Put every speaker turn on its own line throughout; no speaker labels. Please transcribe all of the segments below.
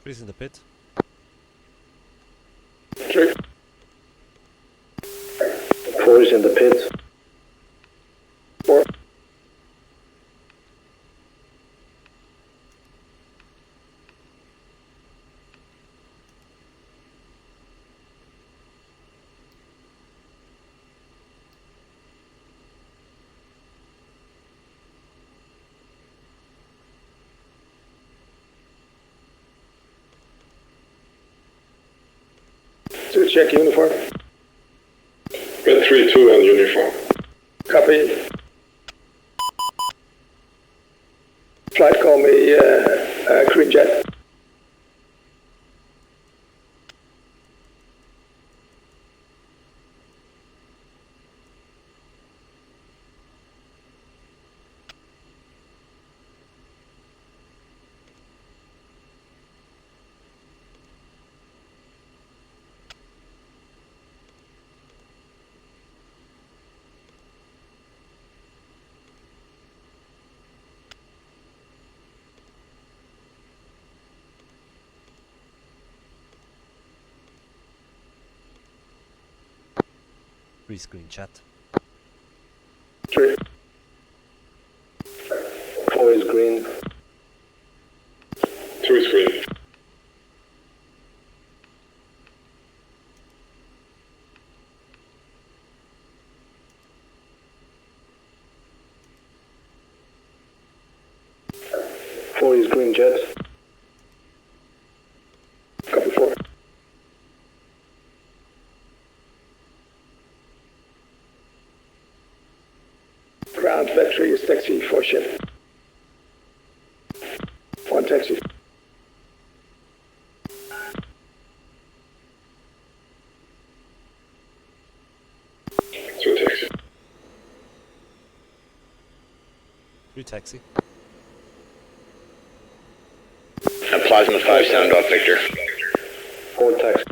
Three's in the pit.
3. 4 is in the pit. 4. So check uniform.
Red 3-2 and uniform.
Copy. Flight call me green jet.
Three's green chat.
3. 4 is green.
2 is green.
Four is green jet. Copy 4. Ground factory is taxi 4 ship. 1 taxi.
Two taxi.
3 taxi.
Plasma 5, sound off Victor.
4 taxi.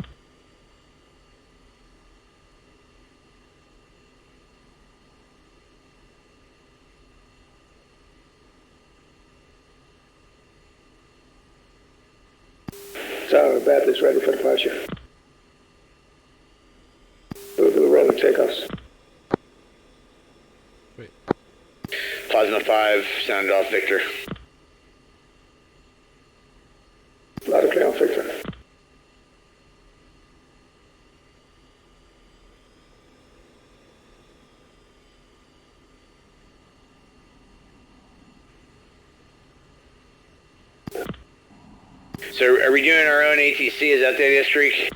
Tower bat is ready for departure. We'll do rolling takeoffs.
Wait.
Plasma 5, sound off Victor.
Loud and clear on Victor.
So are we doing our own ATC? Is that the idea, Streak?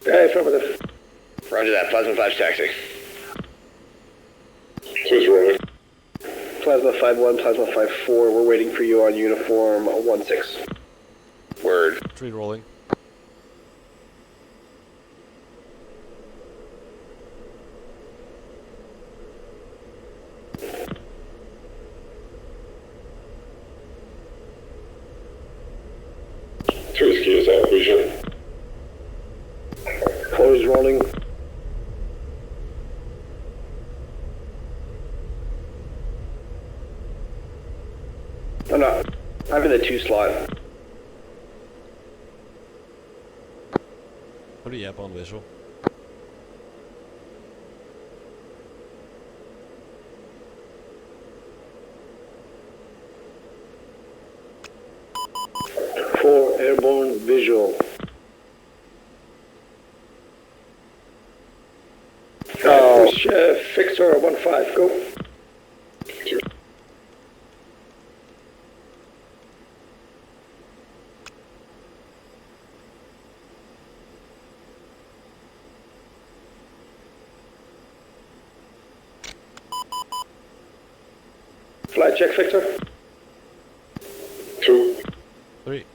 Yeah, affirmative.
Roger that. Plasma 5 taxi.
2 is rolling.
Plasma 5-1, Plasma 5-4. We're waiting for you on uniform 1-6.
Word.
3 rolling.
Two is gears out vision.
4 is rolling. Oh no, I'm in the 2 slot.
3 airborne visual.
Airborne visual. Push Victor 1-5, go. Flight check Victor.
2.
3.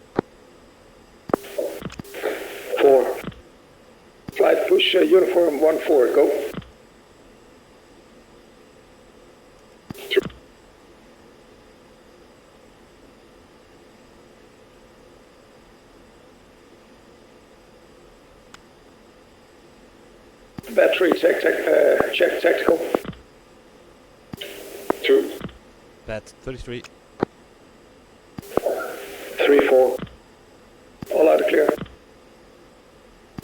4. Flight push uniform 1-4, go.
2.
Battery check tactical.
2.
Bat 33.
3-4. clear.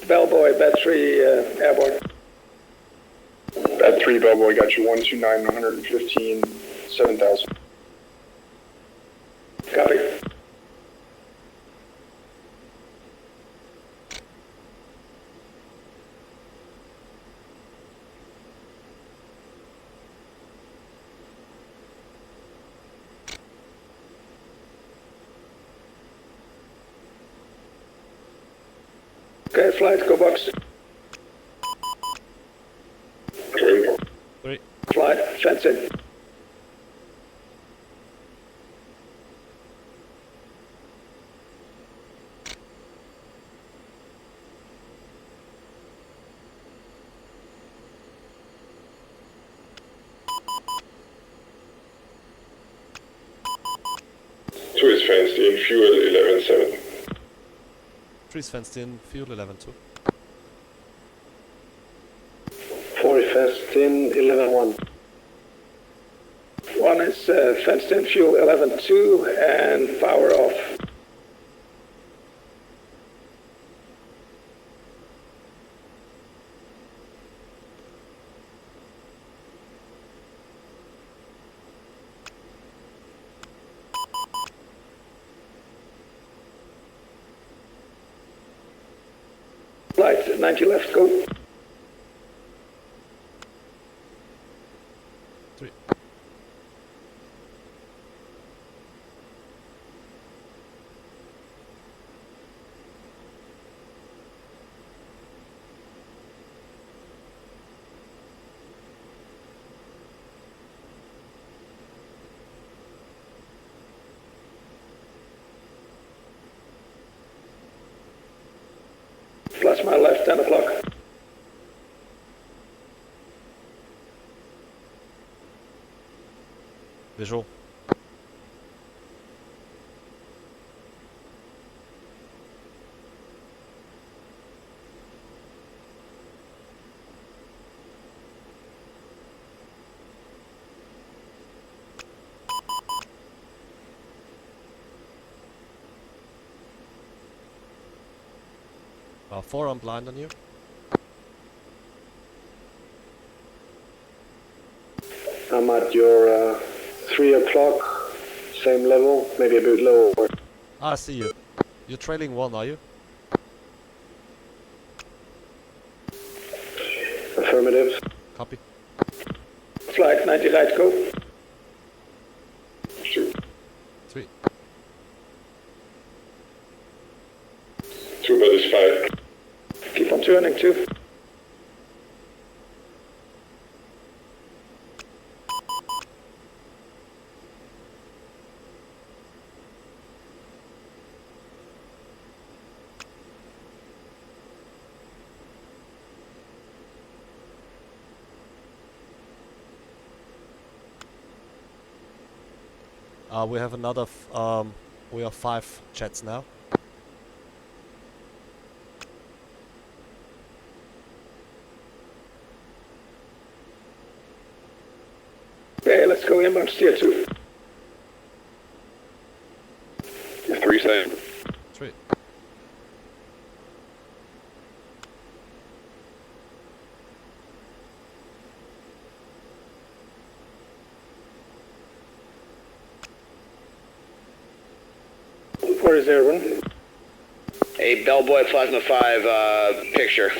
Bellboy, Bed 3, airborne.
Bad 3 Bellboy got you 129, 115, 7,000.
Copy. Okay, flight, go box.
3.
Flight, fence in.
Two is fenced in, fuel 11.7.
3 is fenced in, fuel 11-2.
4 is fenced in, 11-1. 1 is fenced in, fuel 11-2, and power off. Flight 90 left, go.
3.
Plus my left, 10 o'clock.
Visual. Four on blind on you.
I'm at your 3 o'clock, same level, maybe a bit lower.
Ah, I see you. You're trailing 1, are you?
Affirmative.
Copy.
Flight 90 right, go.
2.
3.
2 bad is 5.
Keep on turning, 2.
We have another, we have 5 jets now.
Okay, let's go inbound steer 2.
3 same.
3.
Where is everyone?
A Bellboy Plasma 5 picture.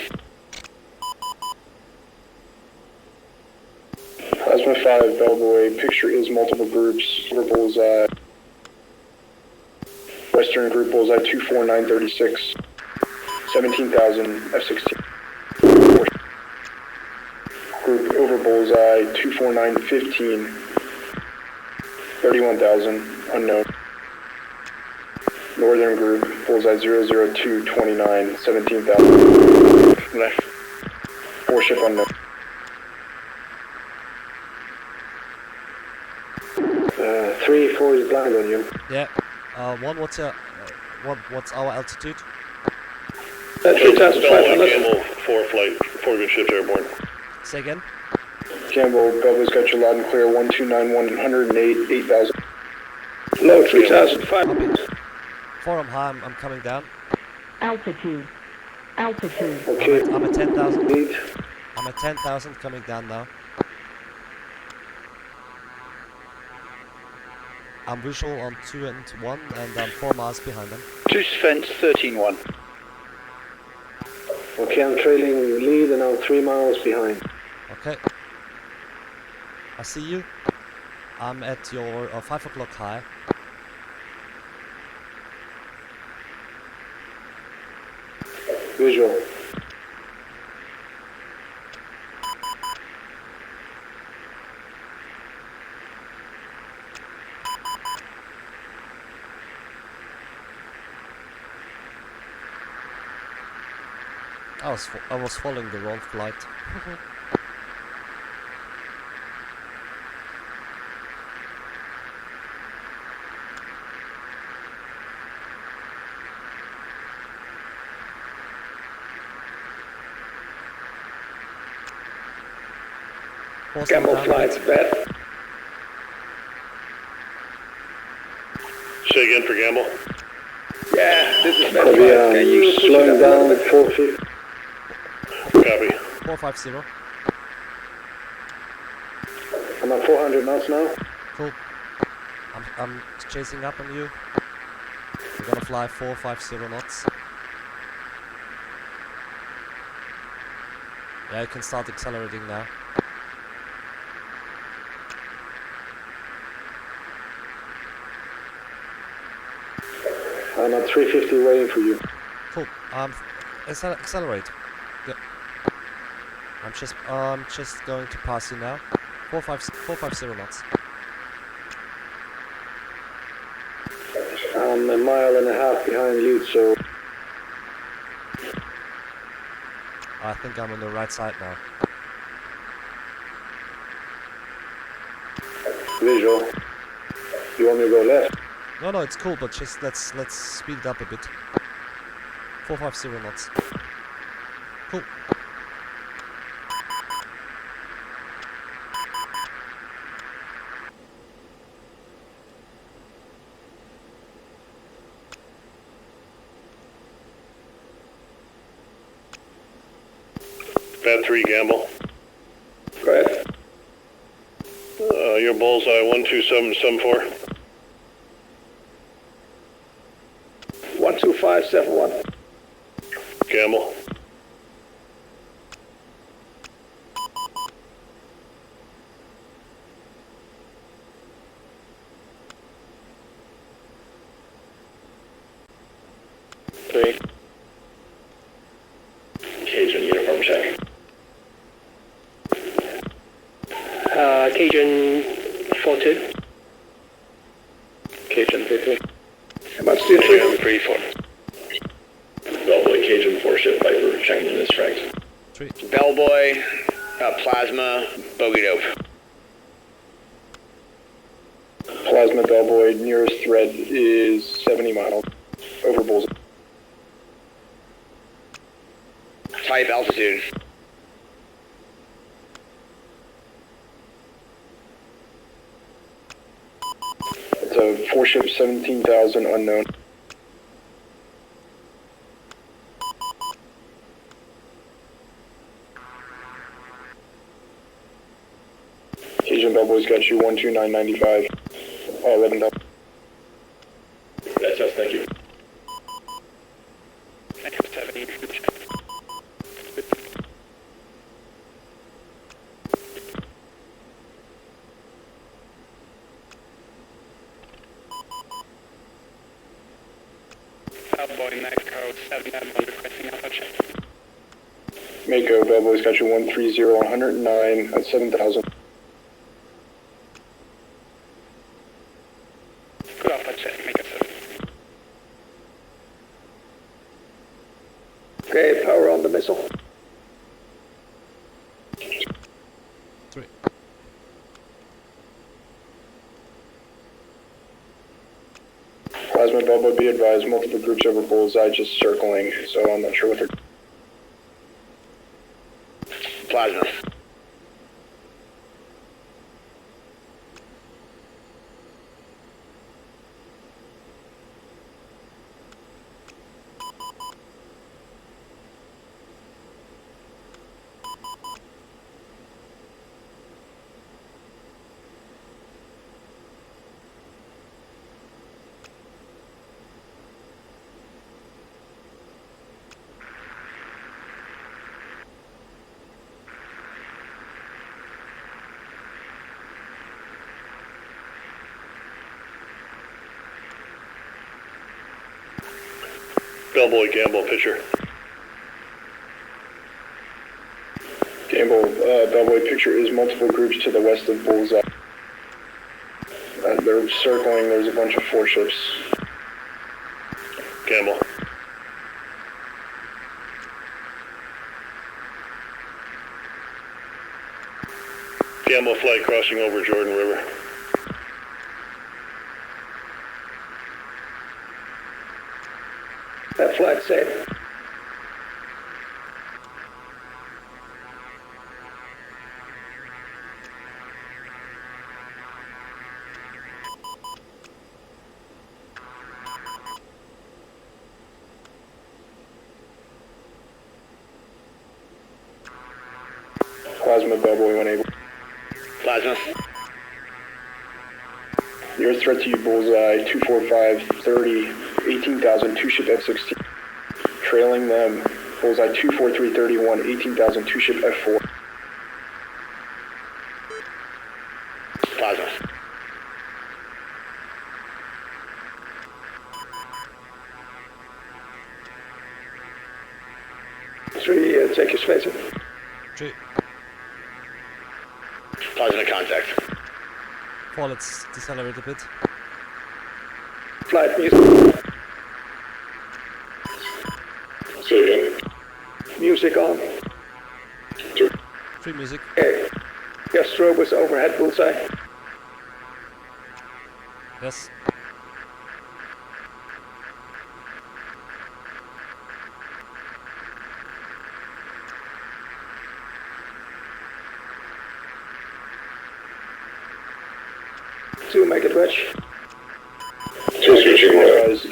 Plasma 5 Bellboy, picture is multiple groups. Over bullseye. Western group bullseye 24936. 17,000 F16. Group over bullseye 24915. 31,000 unknown. Northern group bullseye 00229. 17,000 left. 4 ship unknown.
3, 4 is blind on you.
Yeah. 1, what's our altitude?
3,500.
4 flight, 4 good ships airborne.
Say again?
Campbell, Belva's got you loud and clear, 1291, 108, 8,000.
Low 3,500.
4 on high, I'm coming down.
Altitude. Altitude.
Okay.
I'm at 10,000.
Lead.
I'm at 10,000 coming down now. I'm visual on 2 and 1 and I'm 4 miles behind them.
2 fence 13-1.
Okay, I'm trailing lead and I'm 3 miles behind.
Okay. I see you. I'm at your 5 o'clock high.
Visual.
I was following the wrong flight.
Gamble flights, bet.
Say again for Gamble.
Yeah, this is bet.
Copy,
Can you push it
slowing
up a
down
little
at
bit?
450.
Copy.
450.
I'm at 400 knots now.
Cool. I'm chasing up on you. We're gonna fly 450 knots. Yeah, you can start accelerating now.
I'm at 350 waiting for you.
Cool. Accelerate. Yep. I'm just going to pass you now. 450 knots.
I'm a mile and a half behind lead, so
I think I'm on the right side now.
visual. You want me to go left?
No, it's cool, but just let's speed it up a bit. 450 knots. Cool.
Bat 3 Gamble.
Go ahead.
Your bullseye 12774.
12571.
Gamble.
Three.
Cajun uniform check.
Cajun 42. Cajun 50.
About to do 3.
3-4. Bellboy Cajun 4 ship Viper checking in his strength.
3.
Bellboy, plasma, bogey dope.
Plasma Bellboy, nearest thread is 70 miles. Over bullseye.
Type altitude.
It's a 4 ship 17,000 unknown. Cajun Bellboy's got you 12995. 11 double. That's us, thank you.
Bellboy, Mexico, 7 requesting alpha check.
Mako, Bellboy's got you 130 109 at 7,000.
Good alpha check, make it 7.
Okay, power on the missile.
3.
Plasma Bellboy, be advised, multiple groups over bullseye just circling, so I'm not sure what they're...
Plasma.
Bellboy, Gamble, picture. Gamble, Bellboy, picture is multiple groups to the west of Bullseye. They're circling, there's a bunch of 4 ships. Gamble. Gamble flight crossing over Jordan River.
That flag safe.
Plasma, Bellboy, when able.
Plasma.
Nearest threat to you, Bullseye, 245, 30, 18,000, 2 ship F-16. Trailing them, Bullseye, 243, 31, 18,000, 2 ship F-4.
Plasma.
Take your space.
3.
Plasma contact.
4, let's decelerate a bit.
Flight music.
Say again.
Music on.
3 music.
Okay. Your strobe is overhead, Bullseye.
Yes.
To make it rich.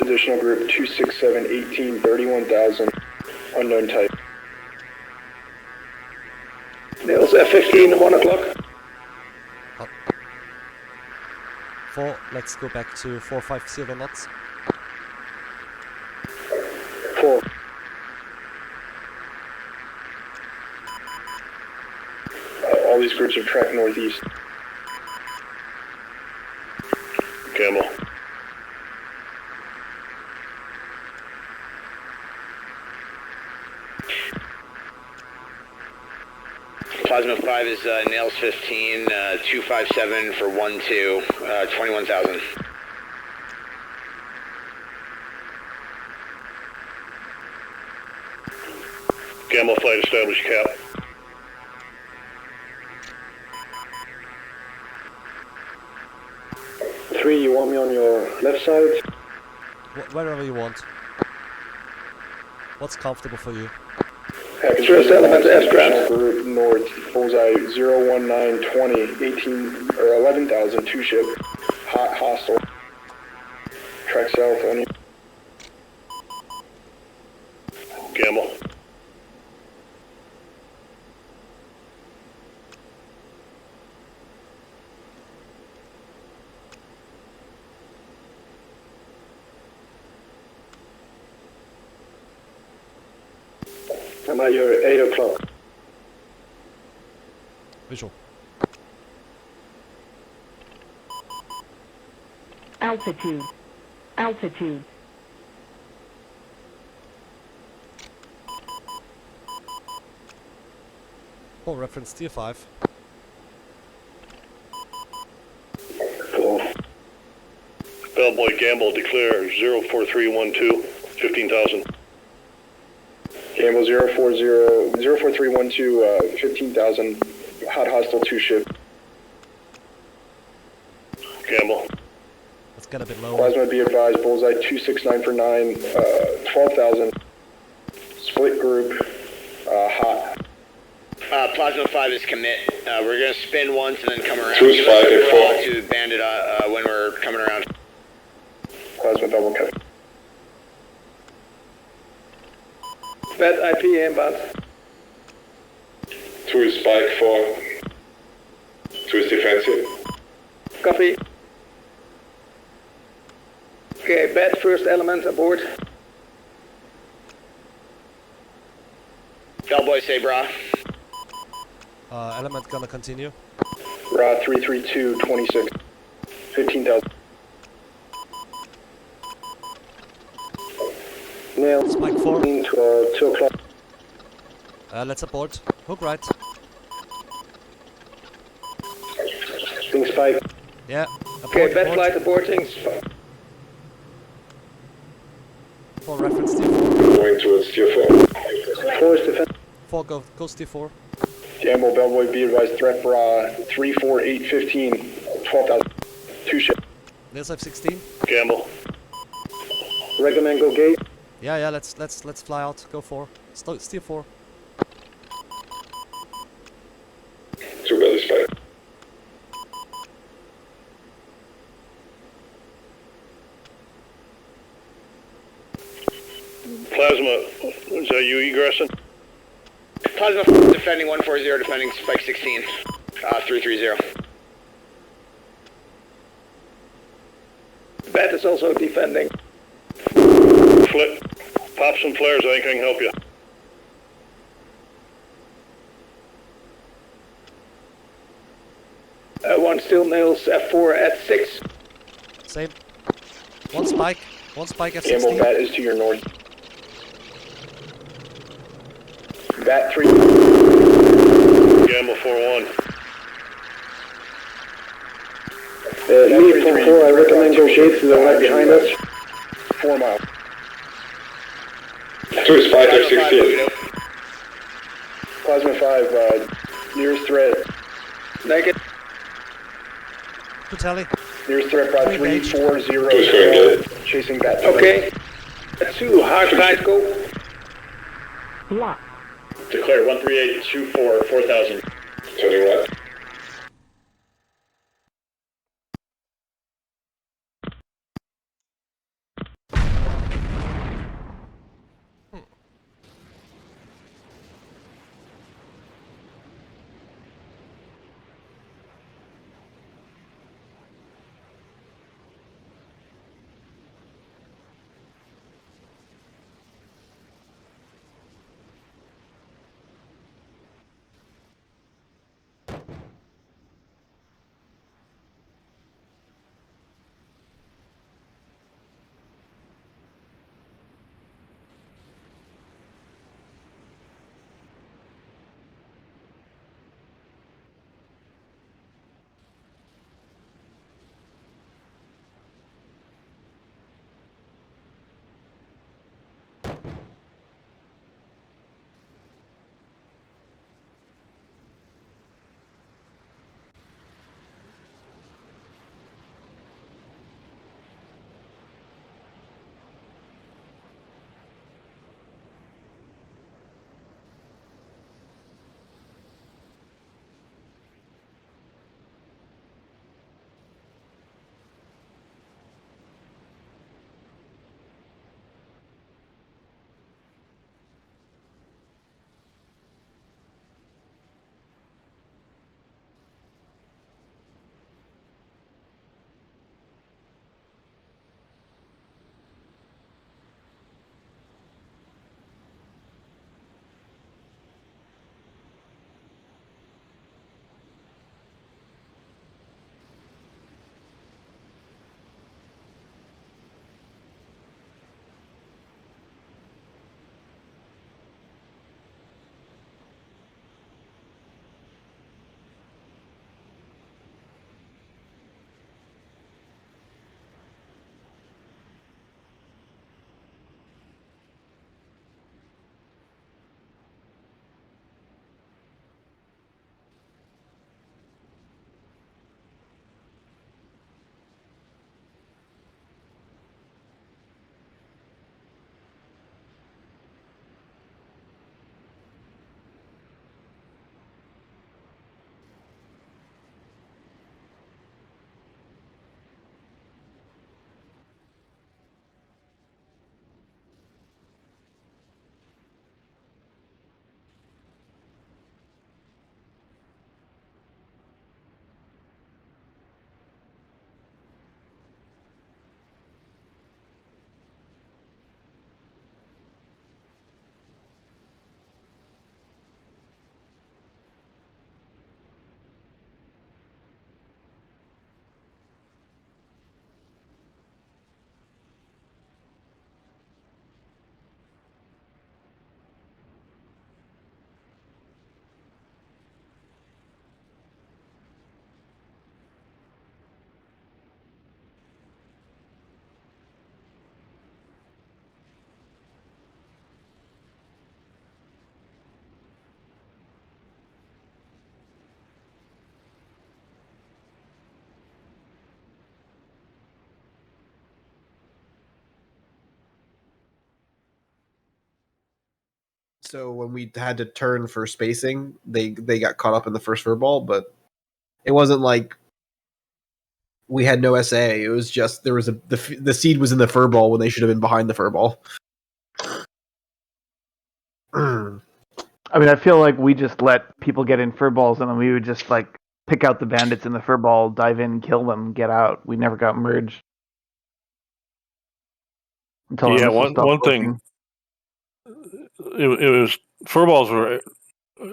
Additional group 267, 18, 31,000, unknown type.
Nails F-15, 1 o'clock.
4, let's go back to 450 knots.
4.
All these groups are tracked northeast. Camel.
Plasma 5 is Nails 15, 257 for 1-2, 21,000.
Camel flight established cap. Three, you want me on your left side?
Wherever you want. What's comfortable for you?
First element S-ground.
Group north, Bullseye 01920, 18 or 11,000, 2 ship, hot hostile. Track south on you. Gamble.
I'm at your 8 o'clock.
Visual.
Altitude. Altitude.
Oh, reference tier 5.
4. Bellboy Gamble, declare 04312, 15,000. Gamble 04312, 15,000, hot hostile 2 ship. Gamble.
Let's get a bit lower.
Plasma, be advised, Bullseye 269 for 9, 12,000. Split group, hot.
Plasma 5 is commit. We're going to spin once and then come around.
Choose
Give
5
us a
and
call
4.
to bandit when we're coming around.
Plasma double cut.
Bad IP inbound.
2 is spike 4. 2 is defensive.
Copy. Okay, bad first element aboard.
Bellboy, say brah.
Element gonna continue.
Ra 332, 26. 15,000.
Nail.
Spike 4.
To 2 o'clock.
Let's abort. Hook right.
Being spike.
Yeah.
Okay,
Abort,
bed
abort.
flight aborting.
For reference T4.
Going towards Tier 4.
4 is defense.
4 goes T4.
Gamble, Bellboy, be advised, threat bra 34815, 12,000. 2 ship.
There's F16.
Gamble.
Recommend go gate.
Yeah, let's fly out. Go 4. Steer 4.
2 belly spike. Plasma, is that you egressing?
Plasma defending 140, defending spike 16. 330.
Bat is also defending.
Flip. Pop some flares, I think I can help you.
One still nails F4 at 6.
Same. One spike
Gamble,
F16.
bat is to your north. Bat 3. Gamble 4-1.
Me 4-4, I recommend go gate to the right behind us.
4 miles.
2 is 5 F16.
Plasma 5, nearest threat.
Naked.
To tally.
Nearest threat by
Engaged.
340. Chasing bat.
Okay. 2, hard side go.
Lock.
Declare 13824, 4000. Turning left.
So when we had to turn for spacing, they got caught up in the first furball, but it wasn't like we had no SA. It was just there was the seed was in the furball when they should have been behind the furball.
I mean, I feel like we just let people get in furballs, and then we would just like pick out the bandits in the furball, dive in, kill them, get out. We never got merged. Until
Yeah,
our missile stopped
one
working.
thing. It was furballs were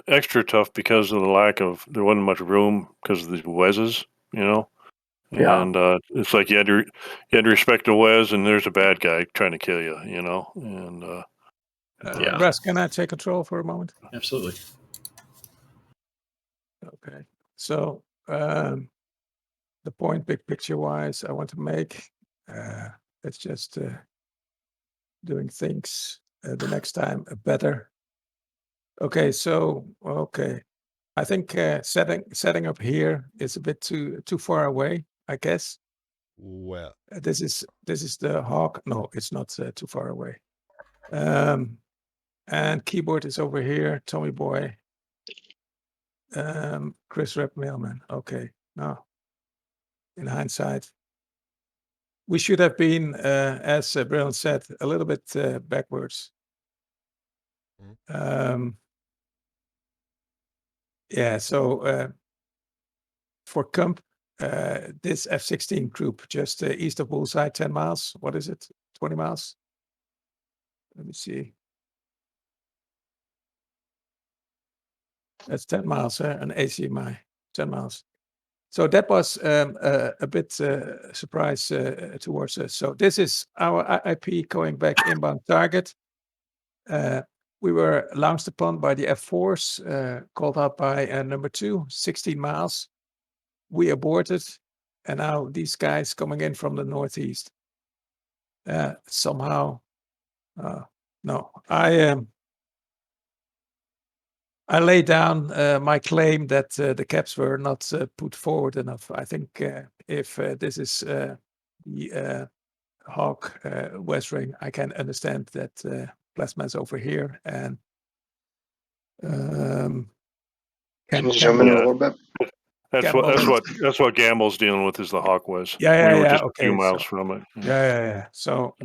extra tough because of the lack of there wasn't much room because of the wezzes, you know.
Yeah.
And it's like you had to respect the wez, and there's a bad guy trying to kill you, you know. And
Yeah.
Russ, can I take control for a moment?
Absolutely.
Okay. So the point, big picture wise, I want to make, it's just doing things the next time better. Okay. So I think setting up here is a bit too far away, I guess.
Well,
This is the Hawk. No, it's not too far away. And keyboard is over here. Tommy Boy. Chris Rep Mailman. Okay. Now, in hindsight, we should have been, as Brilliant said, a little bit backwards. Yeah. So for Kump, this F-16 group just east of Bullseye, 10 miles. What is it? 20 miles? Let me see. That's 10 miles, an ACMI, 10 miles. So that was a bit surprise towards us. So this is our IP going back inbound target. We were launched upon by the F4s, called out by number 2, 16 miles. We aborted, and now these guys coming in from the northeast. Somehow, no, I lay down my claim that the caps were not put forward enough. I think if this is the Hawk West Ring, I can understand that Plasma's over here and
Can you zoom in a little bit?
That's what Gamble's dealing with is the Hawk was.
Yeah.
We were just
Okay,
a few miles
so,
from it.
Yeah. So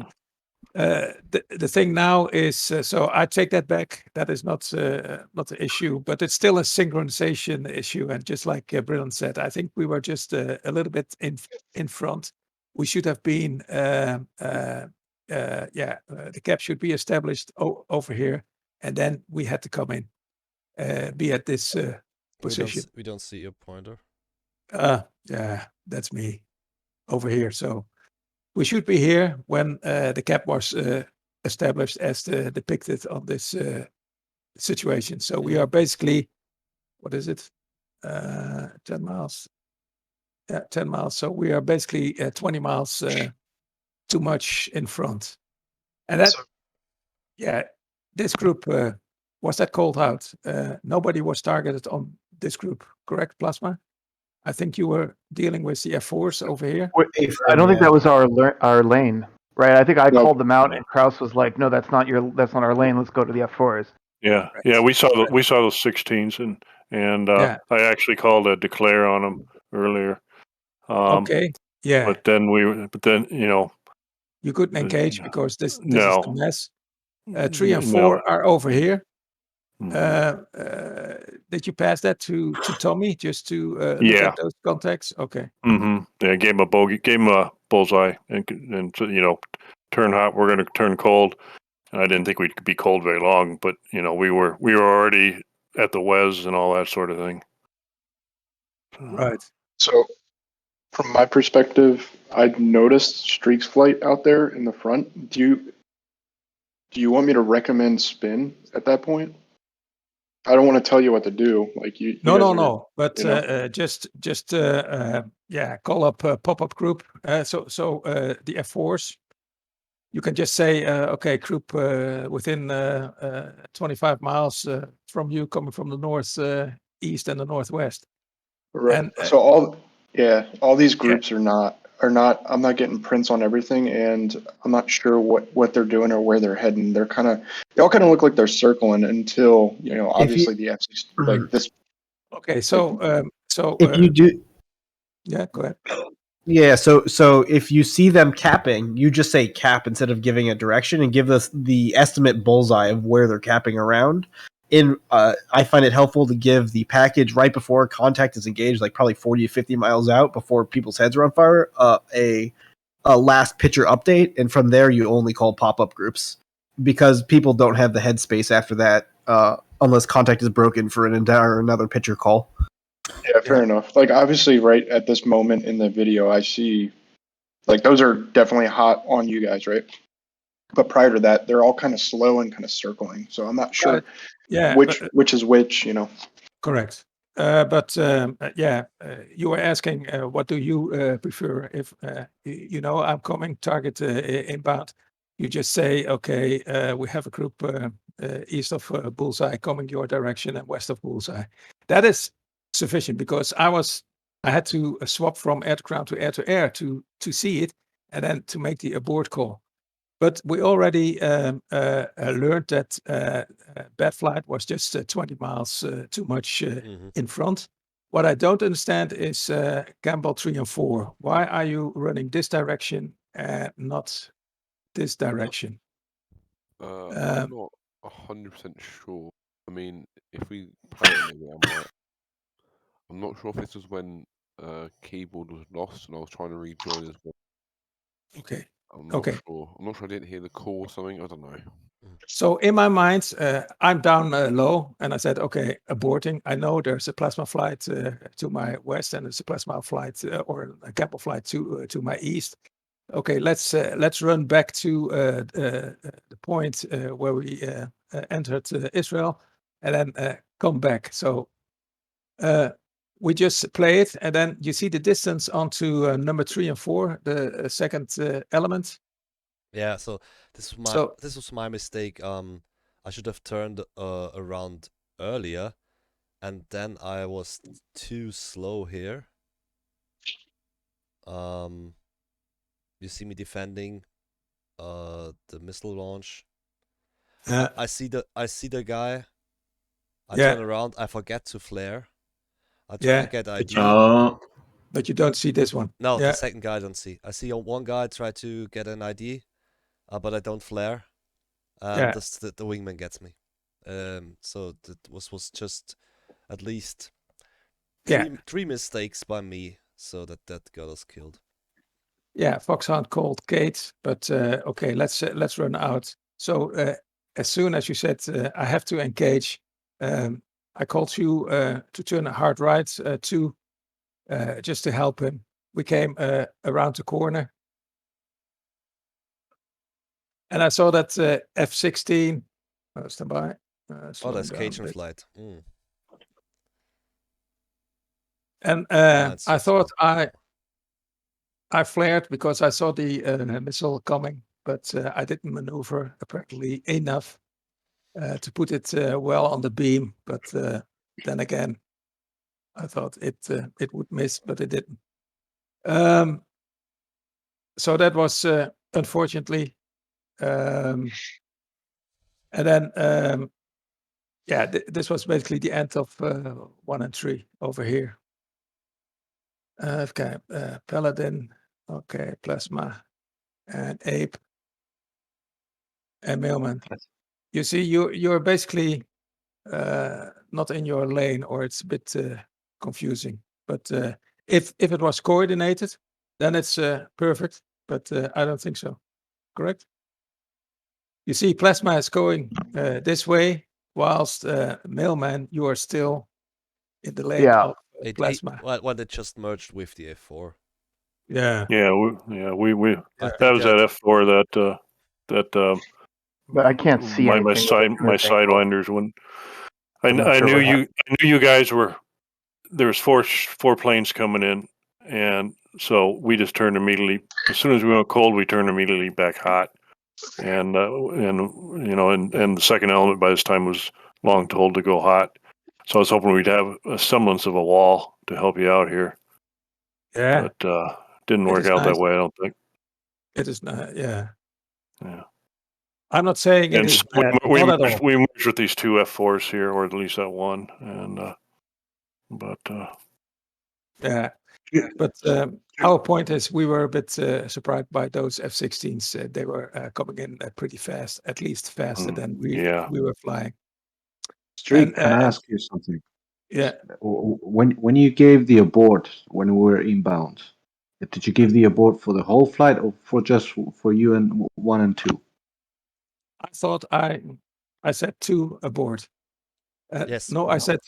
the thing now is, so I take that back. That is not the issue, but it's still a synchronization issue. And just like Brilliant said, I think we were just a little bit in front. We should have been, the cap should be established over here, and then we had to come in, be at this position.
We don't see your pointer.
Yeah, that's me over here. So we should be here when the cap was established as depicted on this situation. So we are basically, what is it? 10 miles. Yeah, 10 miles. So we are basically 20 miles too much in front. And that, this group, was that called out? Nobody was targeted on this group, correct, Plasma? I think you were dealing with the F4s over here.
I don't think that was our lane, right? I think I called them out, and Kraus was like, "No, that's not our lane. Let's go to the F4s."
Yeah,
Right.
yeah, we saw those 16s, and I actually called a declare on them earlier.
Okay. Yeah.
But then you know,
you couldn't engage because this is
no.
the mess. 3 and 4 are over here. Did you pass that to Tommy just to look at those contacts? Okay.
Yeah, gave him a bullseye, and you know, turn hot. We're going to turn cold. And I didn't think we'd be cold very long, but you know, we were already at the Wes and all that sort of thing.
Right.
So, from my perspective, I'd noticed Streak's flight out there in the front. Do you want me to recommend spin at that point? I don't want to tell you what to do. Like you.
No. But just call up a pop-up group. So the F4s. You can just say, okay, group within 25 miles from you, coming from the north east and the northwest.
Right.
And,
so all these groups are are not. I'm not getting prints on everything, and I'm not sure what they're doing or where they're heading. They all kind of look like they're circling until obviously the F-16 like this.
Okay, so
If you do,
yeah, go ahead.
yeah. So if you see them capping, you just say cap instead of giving a direction, and give us the estimate bullseye of where they're capping around. I find it helpful to give the package right before contact is engaged, like probably 40 to 50 miles out before people's heads are on fire, a last picture update, and from there you only call pop-up groups because people don't have the headspace after that unless contact is broken for another picture call.
Yeah, fair enough. Like obviously, right at this moment in the video, I see like those are definitely hot on you guys, right? But prior to that, they're all kind of slow and kind of circling. So I'm not sure which is which.
Correct. You were asking what do you prefer if I'm coming target inbound. You just say, okay, we have a group east of Bullseye coming your direction and west of Bullseye. That is sufficient because I had to swap from air to ground to air to see it and then to make the abort call. But we already learned that bad flight was just 20 miles too much in front. What I don't understand is Campbell 3 and 4. Why are you running this direction and not this direction?
I'm not 100% sure. I mean, if we play it maybe, I'm not sure if this was when keyboard was lost and I was trying to rejoin as well.
Okay.
I'm not sure. I'm not sure I didn't hear the call or something. I don't know.
So in my mind, I'm down low, and I said, okay, aborting. I know there's a plasma flight to my west, and there's a plasma flight or a Campbell flight to my east. Okay, let's run back to the point where we entered Israel, and then come back. So we just play it, and then you see the distance onto number 3 and 4, the second element.
Yeah, so this was my mistake. I should have turned around earlier, and then I was too slow here. You see me defending the missile launch. I see the guy. I turn around. I forget to flare. I try to get ID.
But you don't see this one.
No, the second guy I don't see. I see one guy try to get an ID, but I don't flare. The wingman gets me. So that was just at least three mistakes by me, so that got us killed.
Yeah, Foxhound called Kate, but okay, let's run out. So as soon as you said I have to engage, I called you to turn a hard right just to help him. We came around the corner, and I saw that F-16. Stand by.
That's Cajun flight.
And I thought I flared because I saw the missile coming, but I didn't maneuver apparently enough to put it well on the beam. But then again, I thought it would miss, but it didn't. So that was unfortunately. And then, this was basically the end of 1 and 3 over here. Okay, Paladin, okay, Plasma, and Ape, and Mailman. You see, you're basically not in your lane, or it's a bit confusing. But if it was coordinated, then it's perfect. But I don't think so. Correct? You see, Plasma is going this way, whilst Mailman, you are still in the lane of Plasma.
Well, they just merged with the F4.
Yeah.
Yeah, we that was that F4 that
but I can't see
my
anything.
my sidewinders when I knew you guys were there was four planes coming in, and so we just turned immediately as soon as we went cold, we turned immediately back hot, and the second element by this time was long told to go hot, so I was hoping we'd have a semblance of a wall to help you out here.
Yeah,
but didn't work out that way. I don't think.
It is not. Yeah.
Yeah.
I'm not saying it
And
is
we,
bad.
we,
Not at
merged,
all.
we merged with these two F4s here, or at least that one, and
Yeah. But our point is we were a bit surprised by those F-16s. They were coming in pretty fast, at least faster than we were flying.
Streak, can I ask you something?
Yeah.
When you gave the abort when we were inbound, did you give the abort for the whole flight or for just for you and 1 and 2?
I thought I said 2 aboard.
Yes.
No, I said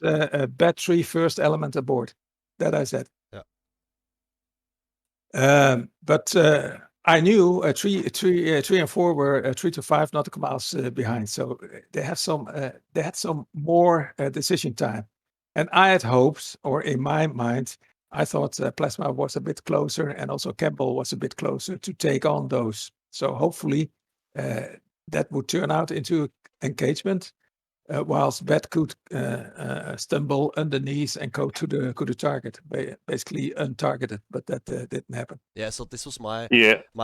battery first element aboard. That I said.
Yeah.
But I knew 3 and 4 were 3 to 5 nautical miles behind, so they had some more decision time. And I had hoped, or in my mind, I thought Plasma was a bit closer, and also Campbell was a bit closer to take on those. So hopefully that would turn out into engagement, whilst Bet could stumble underneath and go to the target, basically untargeted. But that didn't happen.
Yeah, so this was my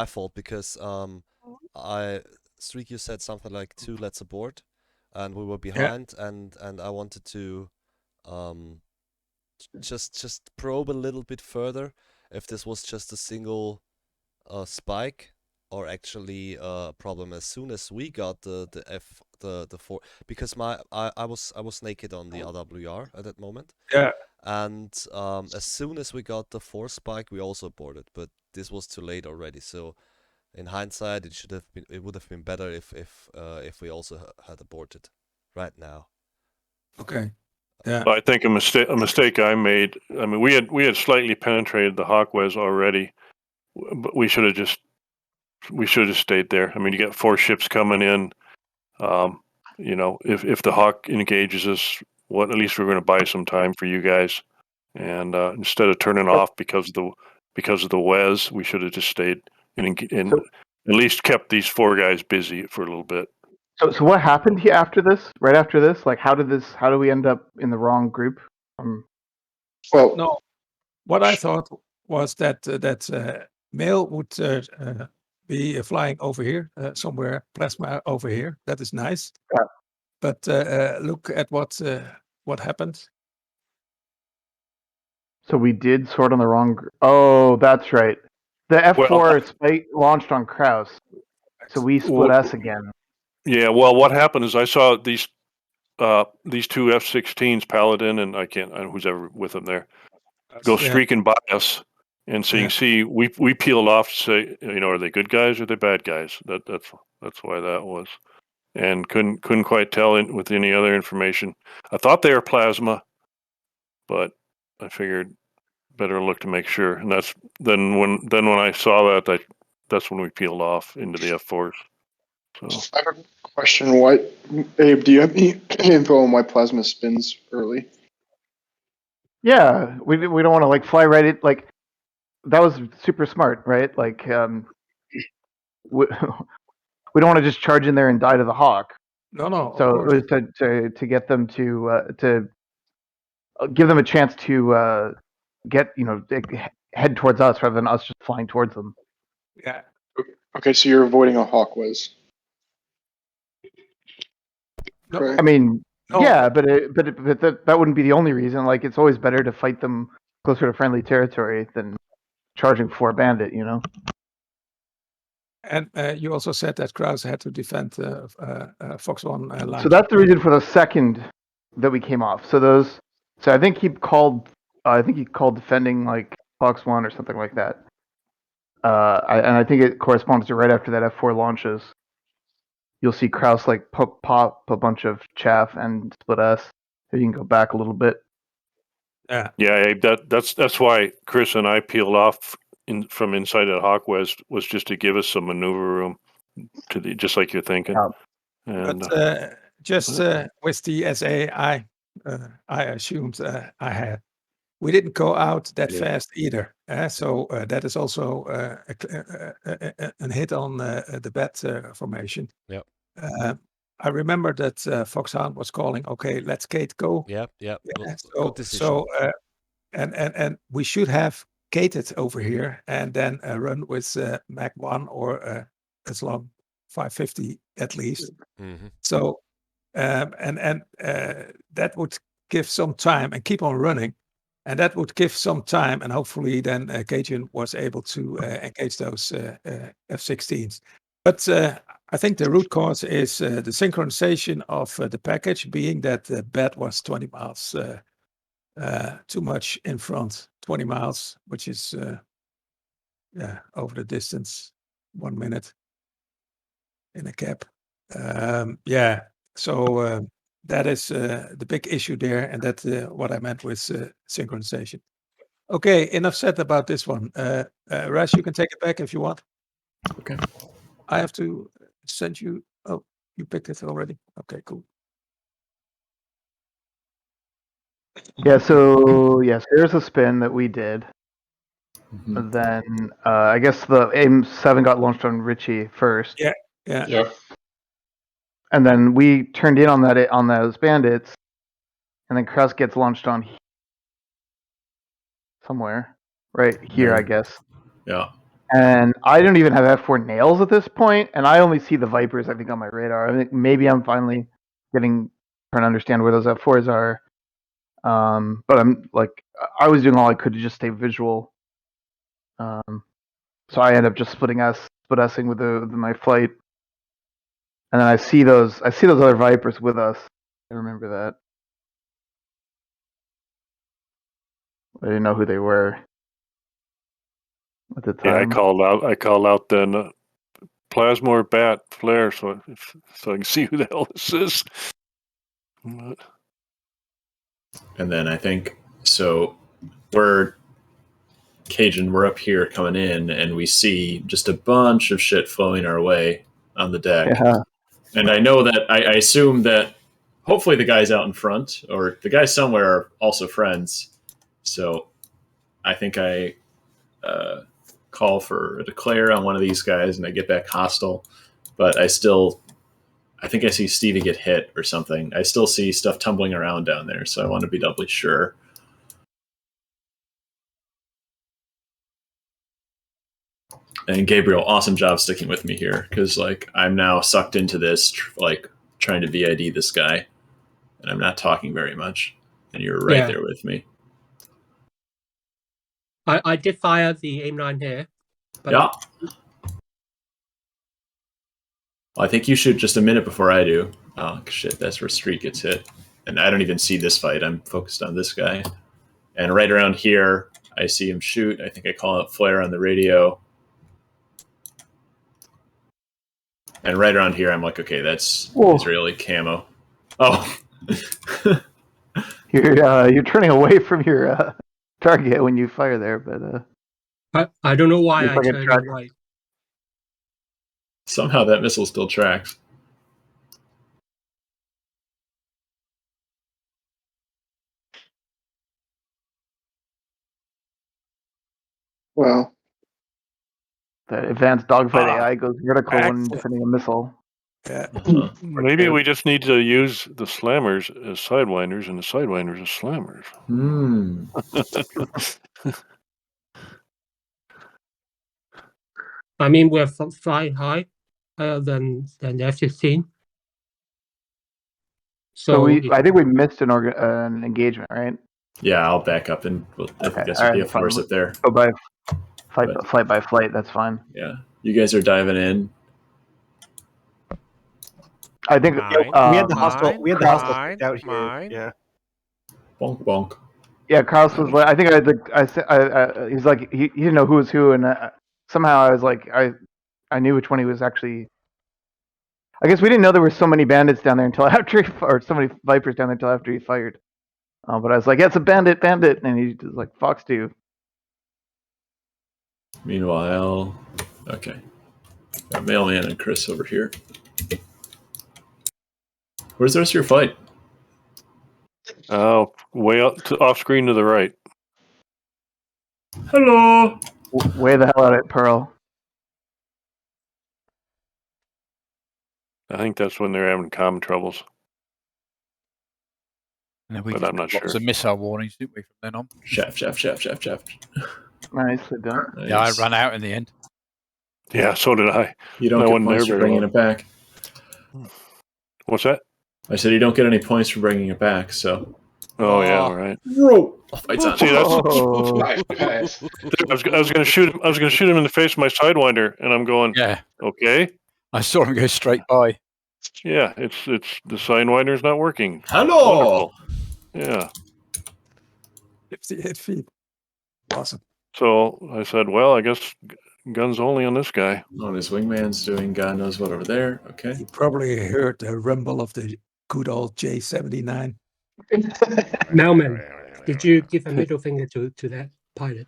fault because Streak, you said something like 2 let's abort, and we were behind, and I wanted to just probe a little bit further if this was just a single spike or actually a problem. As soon as we got the 4, because I was naked on the RWR at that moment.
Yeah.
And as soon as we got the 4 spike, we also aborted, but this was too late already. So in hindsight, it would have been better if we also had aborted right now.
Okay. Yeah.
I think a mistake I made. I mean, we had slightly penetrated the Hawkwes already, but we should have just stayed there. I mean, you got 4 ships coming in. You know, if the Hawk engages us, at least we're going to buy some time for you guys. And instead of turning off because of the WES, we should have just stayed and at least kept these 4 guys busy for a little bit.
So what happened here after this? Right after this, like how do we end up in the wrong group?
Well,
no. What I thought was that Mail would be flying over here somewhere, Plasma over here. That is nice.
Yeah.
But look at what happened.
So we did sort on the wrong. Oh, that's right. The F4 spike launched on Kraus, so we split S again.
Yeah. Well, what happened is I saw these 2 F-16s, Paladin, and I don't know who's ever with them there, go streaking by us, and so you can see we peeled off to say, you know, are they good guys or are they bad guys? That's why that was, and couldn't quite tell with any other information. I thought they were Plasma, but I figured better look to make sure. And then when I saw that's when we peeled off into the F4s. So
I have a question. Abe, do you have any info on why Plasma spins early?
Yeah, we don't want to like fly right in. Like that was super smart, right? Like we don't want to just charge in there and die to the Hawk.
No.
So it was to get them to give them a chance to head towards us rather than us just flying towards them.
Yeah.
Okay, so you're avoiding a Hawkwes.
No, I mean, yeah, but that wouldn't be the only reason. Like, it's always better to fight them closer to friendly territory than charging for a bandit, you know.
And you also said that Kraus had to defend Fox 1 line.
So that's the reason for the second that we came off. So I think he called defending like Fox 1 or something like that. And I think it corresponds to right after that F4 launches. You'll see Kraus like pop a bunch of chaff and split S. So you can go back a little bit.
Yeah.
Yeah, that's why Chris and I peeled off from inside of Hawkwes was just to give us some maneuver room just like you're thinking.
And just with the SA I assumed I had. We didn't go out that fast either. So that is also a hit on the bet formation.
Yep.
I remember that Foxhound was calling, okay, let's Kate go.
Yep.
Yeah,
Good decision.
and we should have gated over here and then run with Mach 1 or as long 550 at least.
Mm-hmm.
So and that would give some time and keep on running, and that would give some time, and hopefully then Cajun was able to engage those F-16s. But I think the root cause is the synchronization of the package, being that the bed was 20 miles too much in front, 20 miles, which is over the distance, 1 minute in a cab. So that is the big issue there, and that's what I meant with synchronization. Okay, enough said about this one. Ras, you can take it back if you want.
Okay.
I have to send you. Oh, you picked it already. Okay, cool.
Yeah. So yes, here's a spin that we did.
Mm-hmm.
Then I guess the AIM-7 got launched on Richie first.
Yeah.
Yep.
And then we turned in on those bandits, and then Kraus gets launched on somewhere right here,
There.
I guess.
Yeah.
And I don't even have F4 nails at this point, and I only see the Vipers, I think, on my radar. I think maybe I'm finally trying to understand where those F4s are. But I'm like, I was doing all I could to just stay visual. So I end up just split-essing with my flight. And then I see those other Vipers with us. I remember that. I didn't know who they were at the time.
Yeah, I called out then plasma or bat flare, so I can see who the hell this is.
And then I think so. We're up here coming in, and we see just a bunch of shit flowing our way on the deck.
Yeah.
And I know that I assume that hopefully the guys out in front or the guys somewhere are also friends. So I think I call for a declare on one of these guys, and I get back hostile. But I think I see Stevie get hit or something. I still see stuff tumbling around down there, so I want to be doubly sure. And Gabriel, awesome job sticking with me here, because like I'm now sucked into this, like trying to VID this guy, and I'm not talking very much, and you're right there with me.
I did fire the AIM-9 here. But
yeah. Well, I think you shoot just a minute before I do. Oh shit, that's where Street gets hit, and I don't even see this fight. I'm focused on this guy, and right around here, I see him shoot. I think I call out flare on the radio. And right around here, I'm like, okay, that's Israeli camo. Oh,
you're turning away from your target when you fire there, but
I don't know why I turned away.
Somehow that missile still tracks.
Well,
the advanced dogfight AI goes vertical when defending a missile.
Yeah.
Maybe we just need to use the slammers as sidewinders and the sidewinders as slammers.
I mean, we're flying high, higher than the F-16.
So I think we missed an engagement, right?
Yeah, I'll back up, and I think that's would be a force up there.
Go by flight by flight. That's fine.
Yeah, you guys are diving in.
I think
we had the hostile. We had the hostile out here. Yeah.
Bonk bonk.
Yeah, Carlos was like, I think he's like he didn't know who was who, and somehow I was like I knew which one he was actually. I guess we didn't know there were so many bandits down there until after or so many Vipers down there until after he fired. But I was like, yeah, it's a bandit, and he was like, Fox 2.
Meanwhile, okay, got Mailman and Chris over here. Where's the rest of your flight?
Oh, way off screen to the right.
Hello.
Way the hell out at Pearl.
I think that's when they're having comm troubles.
And then we
but I'm not
lots
sure.
of missile warnings, didn't we, from then on?
Shaft.
Nicely done.
Nice.
Yeah, I ran out in the end.
Yeah, so did I.
You don't
I
get
wasn't
points
there
for
very
bringing
long.
it back.
What's that?
I said you don't get any points for bringing it back. So.
Oh yeah, right.
Whoa! Fights on.
See, that's.
Nice pass.
I was going to shoot him. I was going to shoot him in the face with my Sidewinder, and I'm going.
Yeah.
Okay.
I saw him go straight by.
Yeah, it's the Sidewinder's not working.
Hello.
Wonderful. Yeah.
58 feet. Awesome.
So I said, well, I guess guns only on this guy.
Oh, this wingman's doing God knows what over there. Okay.
You probably heard the rumble of the good old J79.
Mailman, did you give a middle finger to that pilot?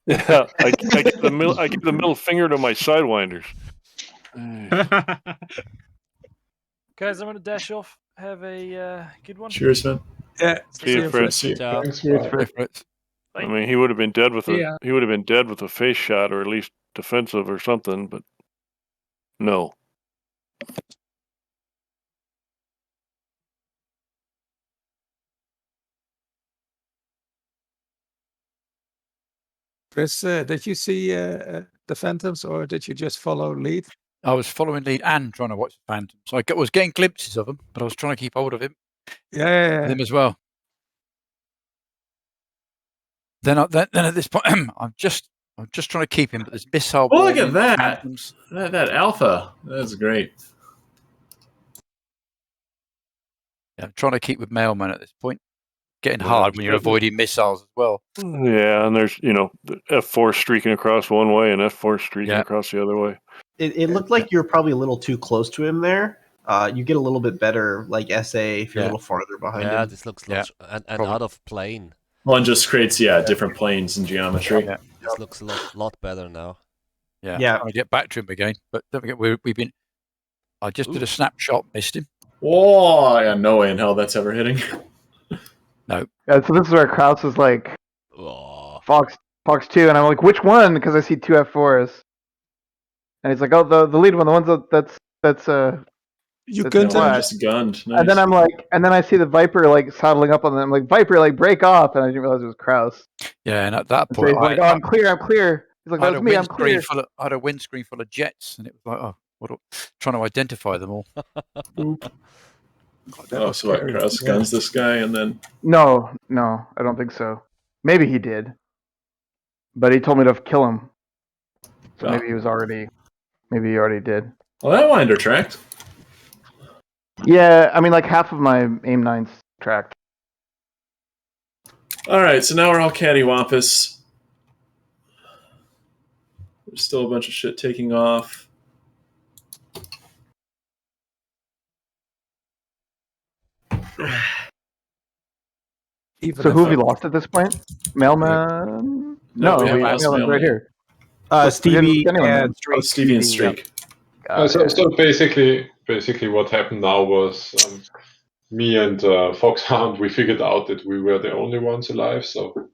Yeah, I give the middle finger to my Sidewinders.
Guys, I'm going to dash off. Have a good one.
Cheers, man.
Yeah.
See you, Fritz.
Thanks,
Fritz.
I mean, he would have been dead with
Yeah.
he would have been dead with a face shot, or at least defensive or something. But no.
Chris, did you see the Phantoms, or did you just follow lead?
I was following lead and trying to watch the Phantom. So I was getting glimpses of him, but I was trying to keep hold of him.
Yeah.
Him as well. Then at this point, I'm just trying to keep him, but there's missile.
Oh, look at
bombing,
that.
Phantoms.
That Alpha. That's great.
Yeah, I'm trying to keep with Mailman at this point. Getting hard when you're avoiding missiles as well.
Yeah, and there's the F4 streaking across one way and F4 streaking across the other way.
It looked like you were probably a little too close to him there. You get a little bit better, like SA, if you're a little farther behind him.
Yeah, this looks and out of plane.
One just creates different planes and geometry.
Yeah.
This looks a lot better now.
Yeah. I get back to him again, but don't forget we've been. I just did a snapshot, missed him.
Whoa! Yeah, no way in hell that's ever hitting.
No.
Yeah, so this is where Krauss is like, Fox 2, and I'm like, which one? Because I see two F4s, and he's like, oh, the lead one, the ones that's
you
gunned
him.
Just gunned. Nice.
And then I'm like, and then I see the Viper like saddling up on them. I'm like, Viper, like break off, and I didn't realize it was Krauss.
Yeah, and at that
And so
point,
he's like, oh, I'm clear. He's like,
I had
that
a
was me, I'm
windscreen
clear.
I had a windscreen full of jets, and it was like, trying to identify them all.
Oh, so what? Krauss guns this guy, and then
No, I don't think so. Maybe he did, but he told me to kill him. So maybe he already did.
Well, that winder tracked.
Yeah, I mean, like half of my aim 9's tracked.
All right, so now we're all cattywampus. There's still a bunch of shit taking off.
So who have we lost at this point? Mailman? No,
we have
Mailman's
Mailman.
right here.
Stevie and
Streak.
Stevie and Streak.
So basically what happened now was me and Foxhound, we figured out that we were the only ones alive, so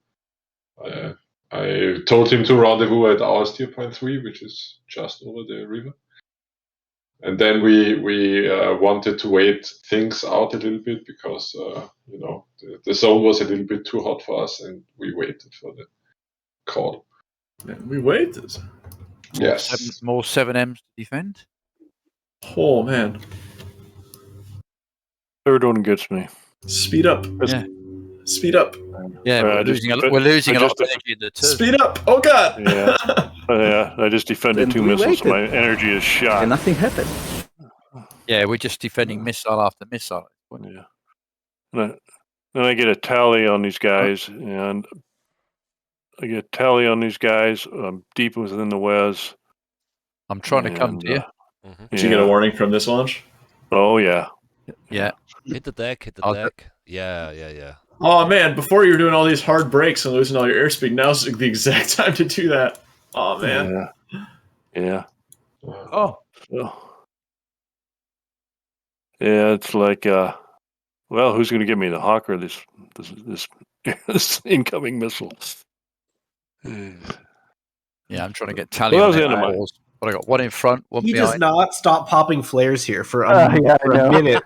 I told him to rendezvous at our steer point 3, which is just over the river. And then we wanted to wait things out a little bit because the zone was a little bit too hot for us, and we waited for the call.
And we waited.
Yes.
More 7Ms to defend.
Oh man.
Third one gets me.
Speed up.
Yeah.
Speed up.
Yeah, we're losing a lot of energy in the turn.
Speed up. Oh god.
Yeah. I just defended two missiles, so my energy is shot.
And nothing happened.
Yeah, we're just defending missile after missile.
Yeah. Then I get a tally on these guys, and deep within the Wes.
I'm trying to come to you.
Did you get a warning from this launch?
Oh yeah.
Yeah.
Hit the deck. Yeah.
Oh man, before you were doing all these hard breaks and losing all your airspeed, now's the exact time to do that. Oh man.
Yeah.
Oh.
Yeah, it's like, well, who's going to give me the Hawker? This incoming missile.
Yeah, I'm trying to get tally
Well,
on
that was the end of my-
balls. But I got one in front, one
He
behind.
does not stop popping flares here for
Yeah,
for
I
a
know.
minute.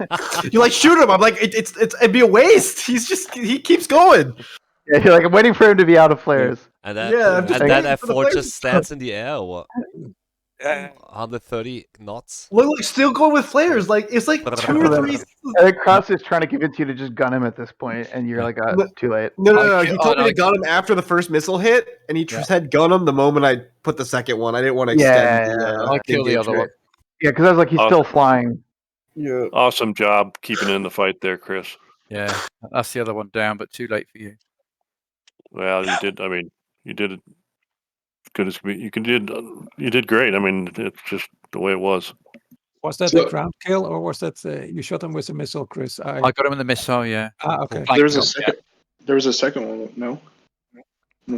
You like shoot him. I'm like, it'd be a waste. He keeps going.
Yeah, you're like, I'm waiting for him to be out of flares.
And then,
I'm just
and then
waiting for the
F4
flares.
just stands in the air, or what? 130 knots.
Look, still going with flares. Like it's like 2 or 3.
I think Kraus is trying to convince you to just gun him at this point, and you're like, too late.
No. He told me to gun him after the first missile hit, and he said gun him the moment I put the second one. I didn't want to extend
I kill the other one.
Yeah, because I was like, he's still flying.
Yeah.
Awesome job keeping in the fight there, Chris.
Yeah, that's the other one down, but too late for you.
Well, you did. I mean, you did it good as you did. You did great. I mean, it's just the way it was.
Was that a ground kill, or was that you shot him with a missile, Chris?
I got him with the missile. Yeah.
Okay.
There was a second. There was a second one. No.
No,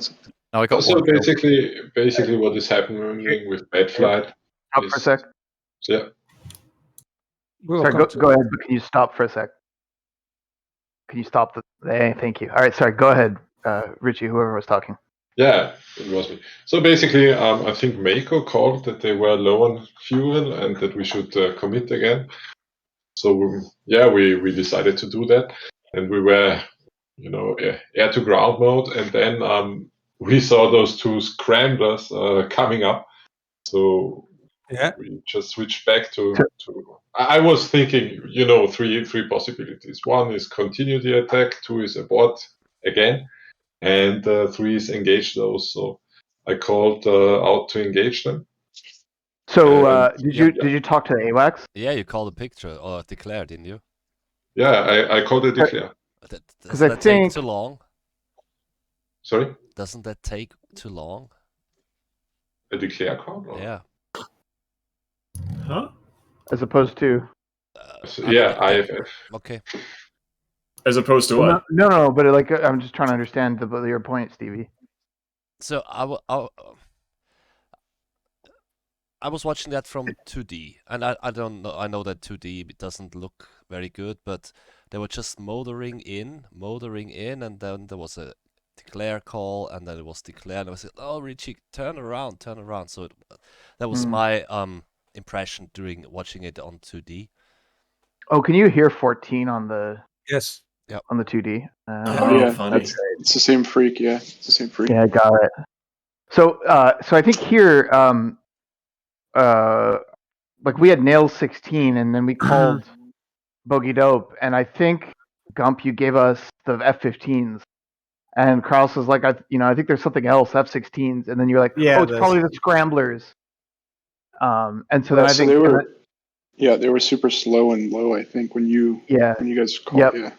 I got
so
one.
basically, what is happening with bad flight?
Stop for a sec.
Yeah.
Sorry, go ahead. But can you stop for a sec? Can you stop the? Hey, thank you. All right, sorry. Go ahead, Richie. Whoever was talking.
Yeah, it was me. So basically, I think Mako called that they were low on fuel and that we should commit again. So we decided to do that, and we were, air to ground mode, and then we saw those two scramblers coming up. So we just switched back to. I was thinking, three possibilities. One is continue the attack. 2 is abort again. And 3 is engage those. So I called out to engage them.
So did you talk to the AWACS?
Yeah, you called a picture or declare, didn't you?
Yeah, I called a declare.
Doesn't that take too long?
Sorry?
Doesn't that take too long?
A declare call? Or?
Yeah.
Huh?
As opposed to.
IFF.
Okay.
As opposed to what?
No, but I'm just trying to understand your point, Stevie.
So I was watching that from 2D, and I don't know. I know that 2D doesn't look very good, but they were just motoring in, and then there was a declare call, and then it was declared. And I was like, "Oh, Richie, turn around!" So that was my impression during watching it on 2D.
Oh, can you hear 14 on the?
Yes.
Yep.
On the 2D.
Funny.
It's the same freak. Yeah, it's the same freak.
Yeah, I got it. So I think here, we had nails 16, and then we called Bogey Dope, and I think Gump, you gave us the F-15s, and Kraus was like, I think there's something else, F-16s, and then you're like, it's probably the scramblers. And so then I think
they were super slow and low. I think when you guys called.
Yep.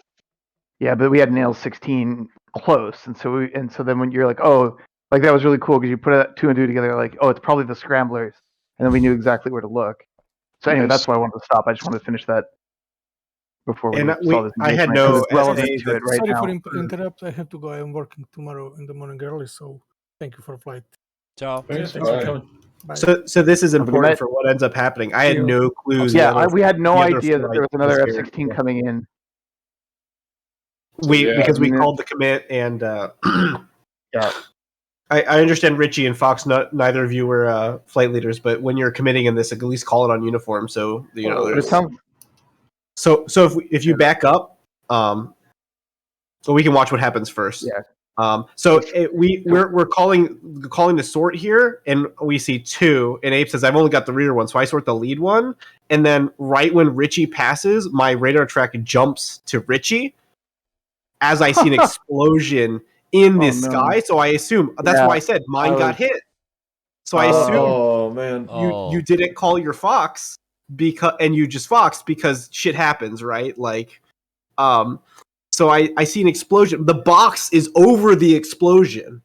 Yeah, but we had nails 16 close, and so then when you're like, that was really cool because you put 2 and 2 together, like, it's probably the scramblers, and then we knew exactly where to look. So anyway, that's why I wanted to stop. I just wanted to finish that before we saw this.
I had no
relevant to it right
Sorry
now.
for interrupt. I have to go. I am working tomorrow in the morning early, so thank you for flight.
Ciao.
Thanks for coming.
Bye.
So this is important for what ends up happening. I had no clues.
Yeah, we had no idea that there was another F-16 coming in.
Because we called the commit, and I understand Richie and Fox. Neither of you were flight leaders, but when you're committing in this, at least call it on uniform. So So if you back up, so we can watch what happens first.
Yeah.
We're calling the sort here, and we see 2, and Abe says I've only got the rear one, so I sort the lead one, and then right when Richie passes, my radar track jumps to Richie as I see an explosion in the sky. So I assume that's why I said mine got hit. So I assume you didn't call your Fox and you just Foxed because shit happens, right? So I see an explosion. The box is over the explosion,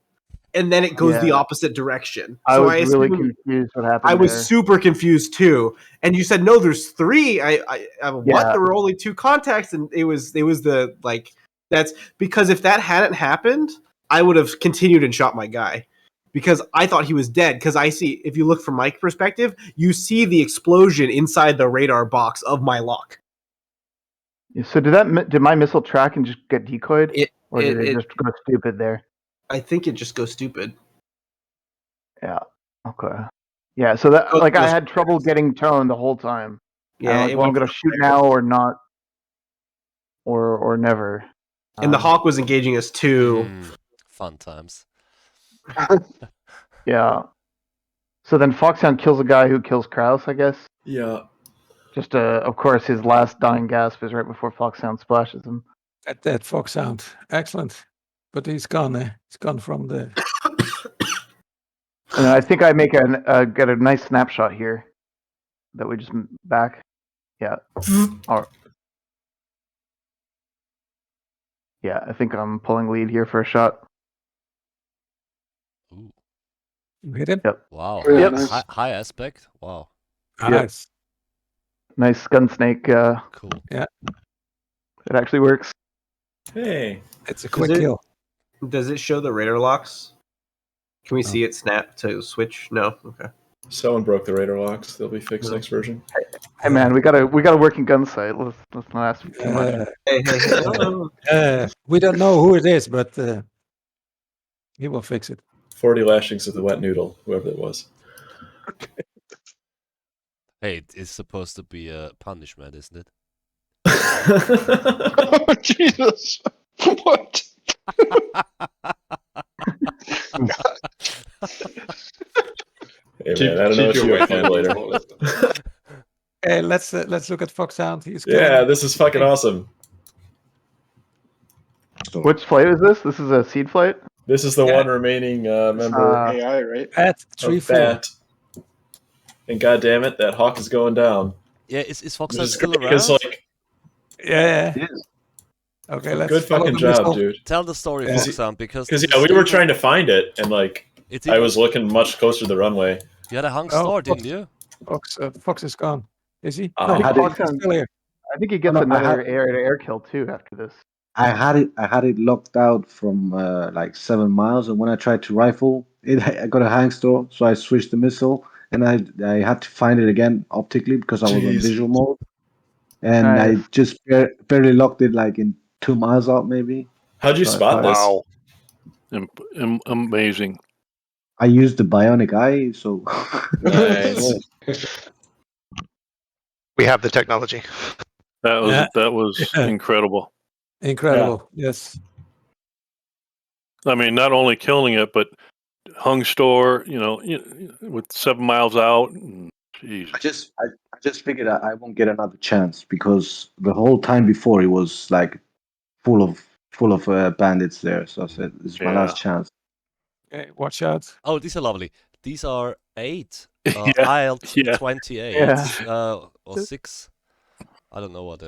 and then it goes the opposite direction.
I was really confused what happened.
I was super confused too. And you said no, there's 3. What? There were only 2 contacts, and it was the that's because if that hadn't happened, I would have continued and shot my guy because I thought he was dead. Because I see, if you look from my perspective, you see the explosion inside the radar box of my lock.
So did my missile track and just get decoyed, or did it just go stupid there?
I think it just goes stupid.
Yeah. Okay. Yeah. So that I had trouble getting tone the whole time.
Yeah.
I'm gonna shoot now or not, or never.
And the Hawk was engaging us too,
Fun times.
Yeah. So then Foxhound kills a guy who kills Kraus, I guess.
Yeah.
Just of course, his last dying gasp is right before Foxhound splashes him.
At that Foxhound, excellent. But he's gone. He's gone from the.
And I think I make get a nice snapshot here that we just back. Yeah. All right. Yeah, I think I'm pulling lead here for a shot.
Ooh.
You hit him?
Yep.
Wow.
Yep.
High aspect. Wow.
Nice.
Nice gun snake.
Cool.
Yeah.
It actually works.
Hey,
it's a quick kill.
Does it show the radar locks? Can we see it snap to switch? No. Okay.
Someone broke the radar locks. They'll be fixed next version.
Hey man, we got a working gun sight. Let's not ask too much.
We don't know who it is, but he will fix it.
40 lashings of the wet noodle, whoever it was.
Hey, it's supposed to be a punishment, isn't it?
Oh, Jesus. What?
Hey man, I don't know what you will find later.
Hey, let's look at Foxhound. He's
Yeah, this is fucking awesome.
Which flight is this? This is a seed flight?
This is the one remaining member
AI, right?
At
of BAT. And god damn it, that hawk is going down.
Yeah, is Foxhound
Which is
still
great,
around?
'cause, like,
Yeah. Okay, let's
good
follow
fucking
the
job,
missile.
dude.
Tell the story, Foxhound, because
yeah, we were trying to find it, and like
It's
I was looking much closer to the runway.
You had a hung
Oh,
star, didn't you?
Fox is gone. Is he?
Oh.
No,
Had
Fox
it-
is still here.
I think he gets
No, I
another
had-
air-to-air kill too after this.
I had it locked out from like 7 miles, and when I tried to rifle it, I got a hang store, so I switched the missile, and I had to find it again optically because I was on
Jeez.
visual mode, and I
Nice.
just barely locked it like in 2 miles out maybe.
How'd you
So I
spot
thought-
this?
Amazing.
I used the bionic eye, so
Nice.
We have the technology.
That was incredible.
Incredible. Yes.
I mean, not only killing it, but hung store, with 7 miles out. Jeez.
I just figured I won't get another chance because the whole time before it was like full of bandits there. So I said, "This is my last chance."
Okay, watch out.
Oh, these are lovely. These are 8
Yeah,
IL-28 or 6. I don't know what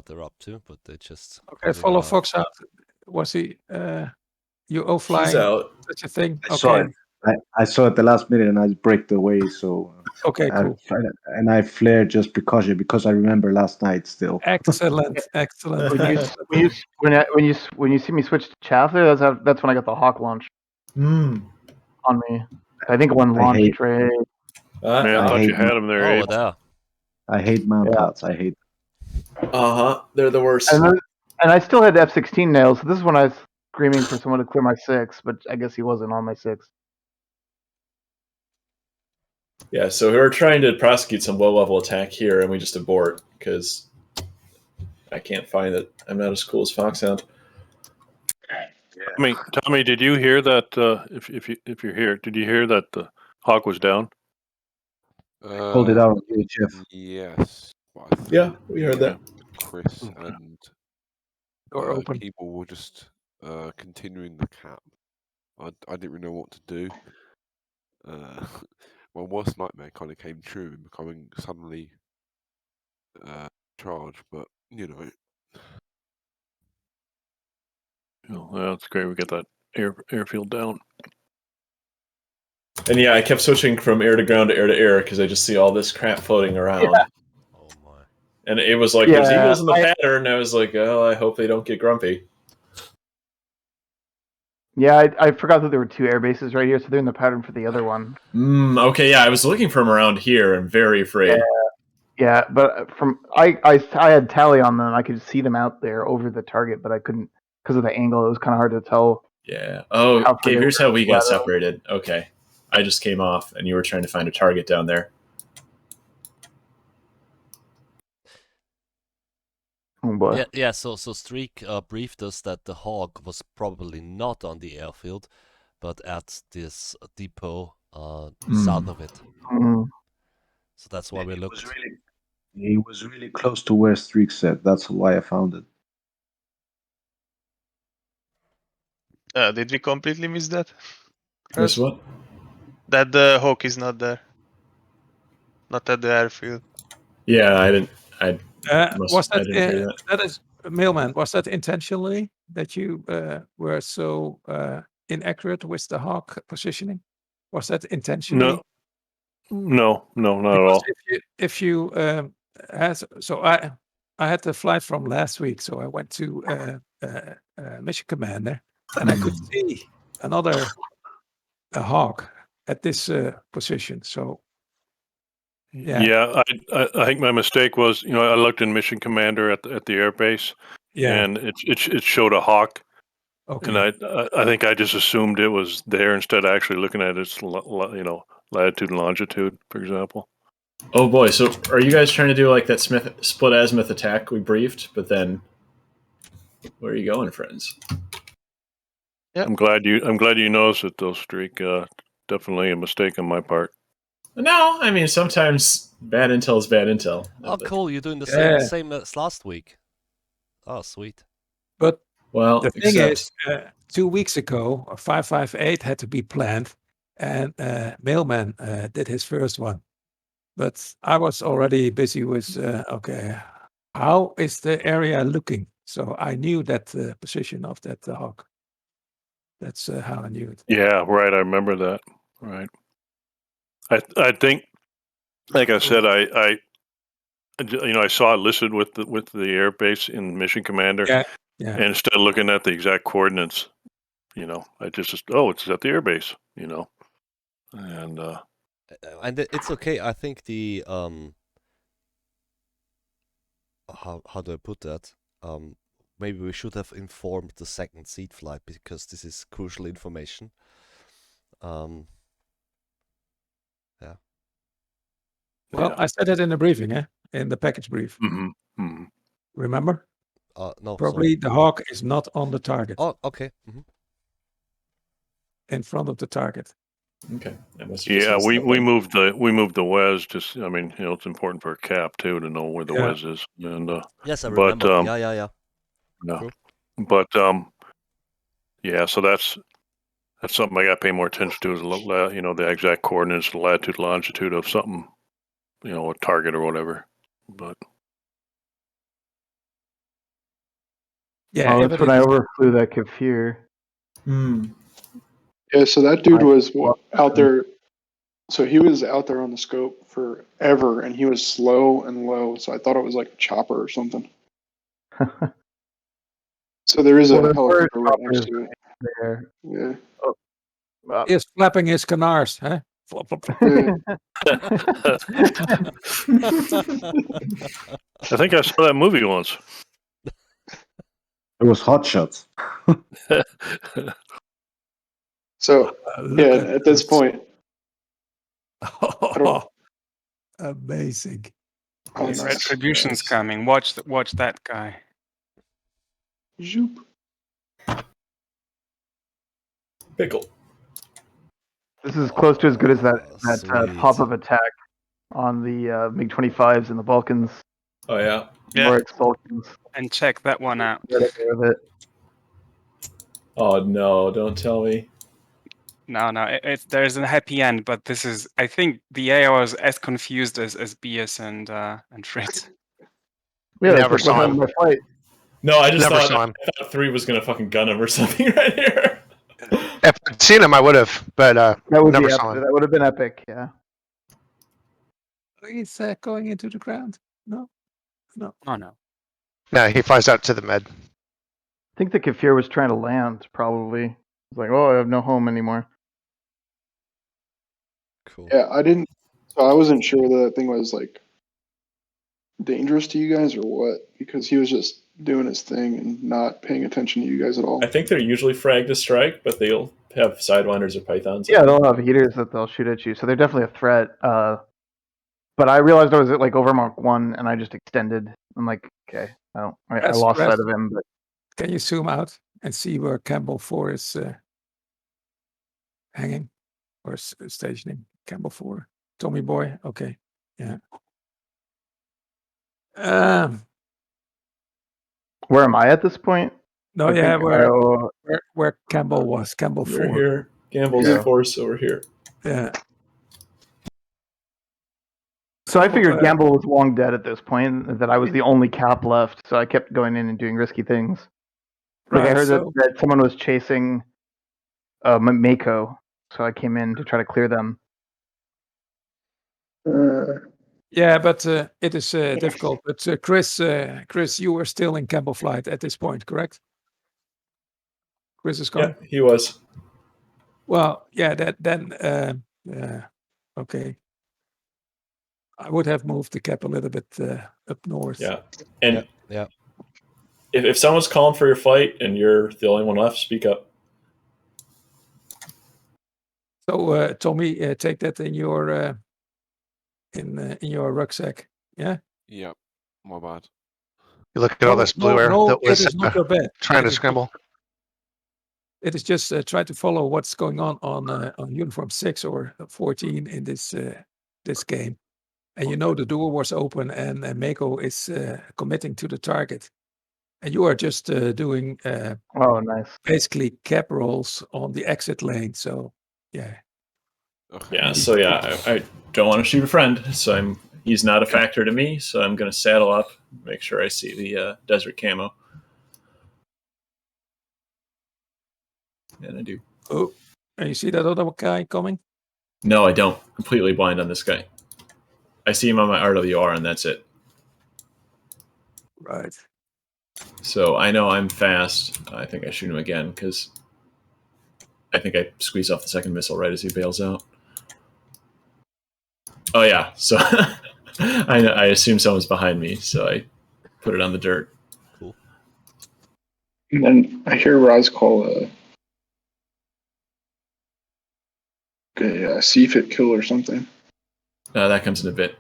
they're up to, but they just
Okay, follow Foxhound. Was he UO flying?
He's out.
Such a thing.
I saw
Okay.
it. I saw it the last minute and I breaked away. So
Okay, cool.
I flared just because I remember last night still.
Excellent. Excellent.
When you see me switch to Chaser, that's when I got the Hawk launch on me. I think one launched right.
Man, I thought you had him there,
Oh,
Abe.
there.
I hate mount huts. I hate.
They're the worst.
And I still had F-16 nails, so this is when I was screaming for someone to clear my 6, but I guess he wasn't on my 6.
Yeah, so we were trying to prosecute some low-level attack here, and we just abort because I can't find it. I'm not as cool as Foxhound.
Tommy, did you hear that? If you're here, did you hear that the hawk was down?
Hold it out on UHF.
Yes.
Yeah, we heard that.
Chris and people were just continuing the cap. I didn't really know what to do. My worst nightmare kind of came true in becoming suddenly charged, but
Oh, that's great. We got that airfield down.
And yeah, I kept switching from air to ground to air because I just see all this crap floating around.
Yeah.
Oh my.
And it was like, there's eagles in the pattern. I was like, oh, I hope they don't get grumpy.
Yeah, I forgot that there were 2 air bases right here, so they're in the pattern for the other one.
Okay, yeah, I was looking for them around here. I'm very afraid.
Yeah, but I had tally on them. I could see them out there over the target, but I couldn't because of the angle. It was kind of hard to tell.
Yeah. Oh, Gabe, here's how we got separated. Okay. I just came off, and you were trying to find a target down there.
Oh Wing Boy.
Yeah. So Streak briefed us that the Hawk was probably not on the airfield, but at this depot south of it.
Mm.
So that's why we looked.
He was really close to where Streak said. That's why I found it.
Did we completely miss that?
Miss what?
That the Hawk is not there. Not at the airfield.
Yeah, I didn't. I
Was that,
didn't hear that.
that is Mailman? Was that intentionally that you were so inaccurate with the Hawk positioning? Was that intentionally?
No, not at all.
If you had, so I had the flight from last week, so I went to Mission Commander, and I could see another Hawk at this position. So
Yeah, I think my mistake was, I looked in Mission Commander at the airbase, and it showed a Hawk, and I think I just assumed it was there instead of actually looking at its latitude and longitude, for example.
Oh boy! So are you guys trying to do like that split azimuth attack we briefed? But then, where are you going, friends?
Yep.
I'm glad you noticed it, though, Streak. Definitely a mistake on my part.
No, I mean sometimes bad intel is bad intel.
Oh, cool! You're doing the same as last week. Oh, sweet.
But
well,
the thing is, 2 weeks ago, a 558 had to be planned, and Mailman did his first one. But I was already busy with, okay, how is the area looking? So I knew that position of that Hawk. That's how I knew it.
Yeah, right. I remember that. Right. I think, like I said, I saw it listed with the airbase in Mission Commander.
Yeah.
And instead of looking at the exact coordinates, I just it's at the airbase.
And it's okay. I think the how do I put that? Maybe we should have informed the second seed flight because this is crucial information. Yeah.
Well, I said it in the briefing, in the package brief. Remember?
No.
Probably
sorry.
the Hawk is not on the target.
Oh, okay.
In front of the target.
Okay.
Yeah, we moved the WES. Just it's important for a cap too to know where the WES is. And
yes, I remember. Yeah.
No,
True.
but yeah. So that's something I got to pay more attention to is the exact coordinates, the latitude, longitude of something, a target or whatever. But
that's when I overflew that Kafir.
Yeah, so that dude was out there. So he was out there on the scope forever, and he was slow and low. So I thought it was like a chopper or something. So there is a helicopter right next to it.
There.
Yeah.
He is flapping his canards, huh? Flop, flop, flop.
I think I saw that movie once.
It was Hot Shots.
So at this point,
amazing.
Retribution's coming. Watch that guy.
Zoop.
Pickle.
This is close to as good as that pop-up attack on the MiG-25s in the Balkans.
Oh yeah.
More expulsions.
And check that one out.
With it.
Oh
no! Don't tell me.
No, there's a happy end, but this is. I think the AI was as confused as BS and Fritz.
Yeah,
Never saw him.
My flight.
No, I just
Never
thought
saw him.
3 was gonna fucking gun him or something right here.
If I'd seen him, I would have, but
that would
never
be
saw him.
That would have been epic. Yeah.
He's going into the ground. No.
Oh no.
No, he flies out to the med.
I think the Kafir was trying to land. Probably. He's like, oh, I have no home anymore.
Cool.
Yeah, I wasn't sure that thing was like dangerous to you guys or what, because he was just doing his thing and not paying attention to you guys at all.
I think they're usually frag to strike, but they'll have sidewinders or pythons.
Yeah, they'll have heaters that they'll shoot at you, so they're definitely a threat. But I realized I was at like over Mach 1, and I just extended. I'm like, okay, Oh, I lost sight of him. But
can you zoom out and see where Campbell 4 is hanging or stationing? Campbell 4, Tommy Boy. Okay, yeah.
Where am I at this point?
No, yeah, where Campbell was. Campbell
We're
4.
here. Campbell's force over here.
Yeah.
So I figured Gamble was long dead at this point, and that I was the only cap left, so I kept going in and doing risky things. Like I heard that someone was chasing Mako, so I came in to try to clear them.
Yeah, but it is difficult. But Chris, you were still in Campbell flight at this point, correct? Chris is gone.
Yeah, he was.
Well, yeah. Okay. I would have moved the cap a little bit up north.
Yeah, and if someone's calling for your flight and you're the only one left, speak up.
So, Tommy, take that in your rucksack. Yeah.
Yeah. My bad.
You look at all this blue air that was
it is not your bad.
trying to scramble.
It is just try to follow what's going on uniform 6 or 14 in this game. And you know the door was open and Mako is committing to the target. And you are just doing
nice.
Basically cap rolls on the exit lane. So, yeah.
Yeah, so I don't want to shoot a friend, so he's not a factor to me, so I'm going to saddle up, make sure I see the desert camo. And I do.
Oh, and you see that other guy coming?
No, I don't. Completely blind on this guy. I see him on my RWR, and that's it.
Right.
So I know I'm fast. I think I shoot him again, because I think I squeeze off the second missile right as he bails out. Oh, yeah. So I assume someone's behind me, so I put it on the dirt.
Cool.
And then I hear Raz call a CFIT kill or something.
That comes in a bit.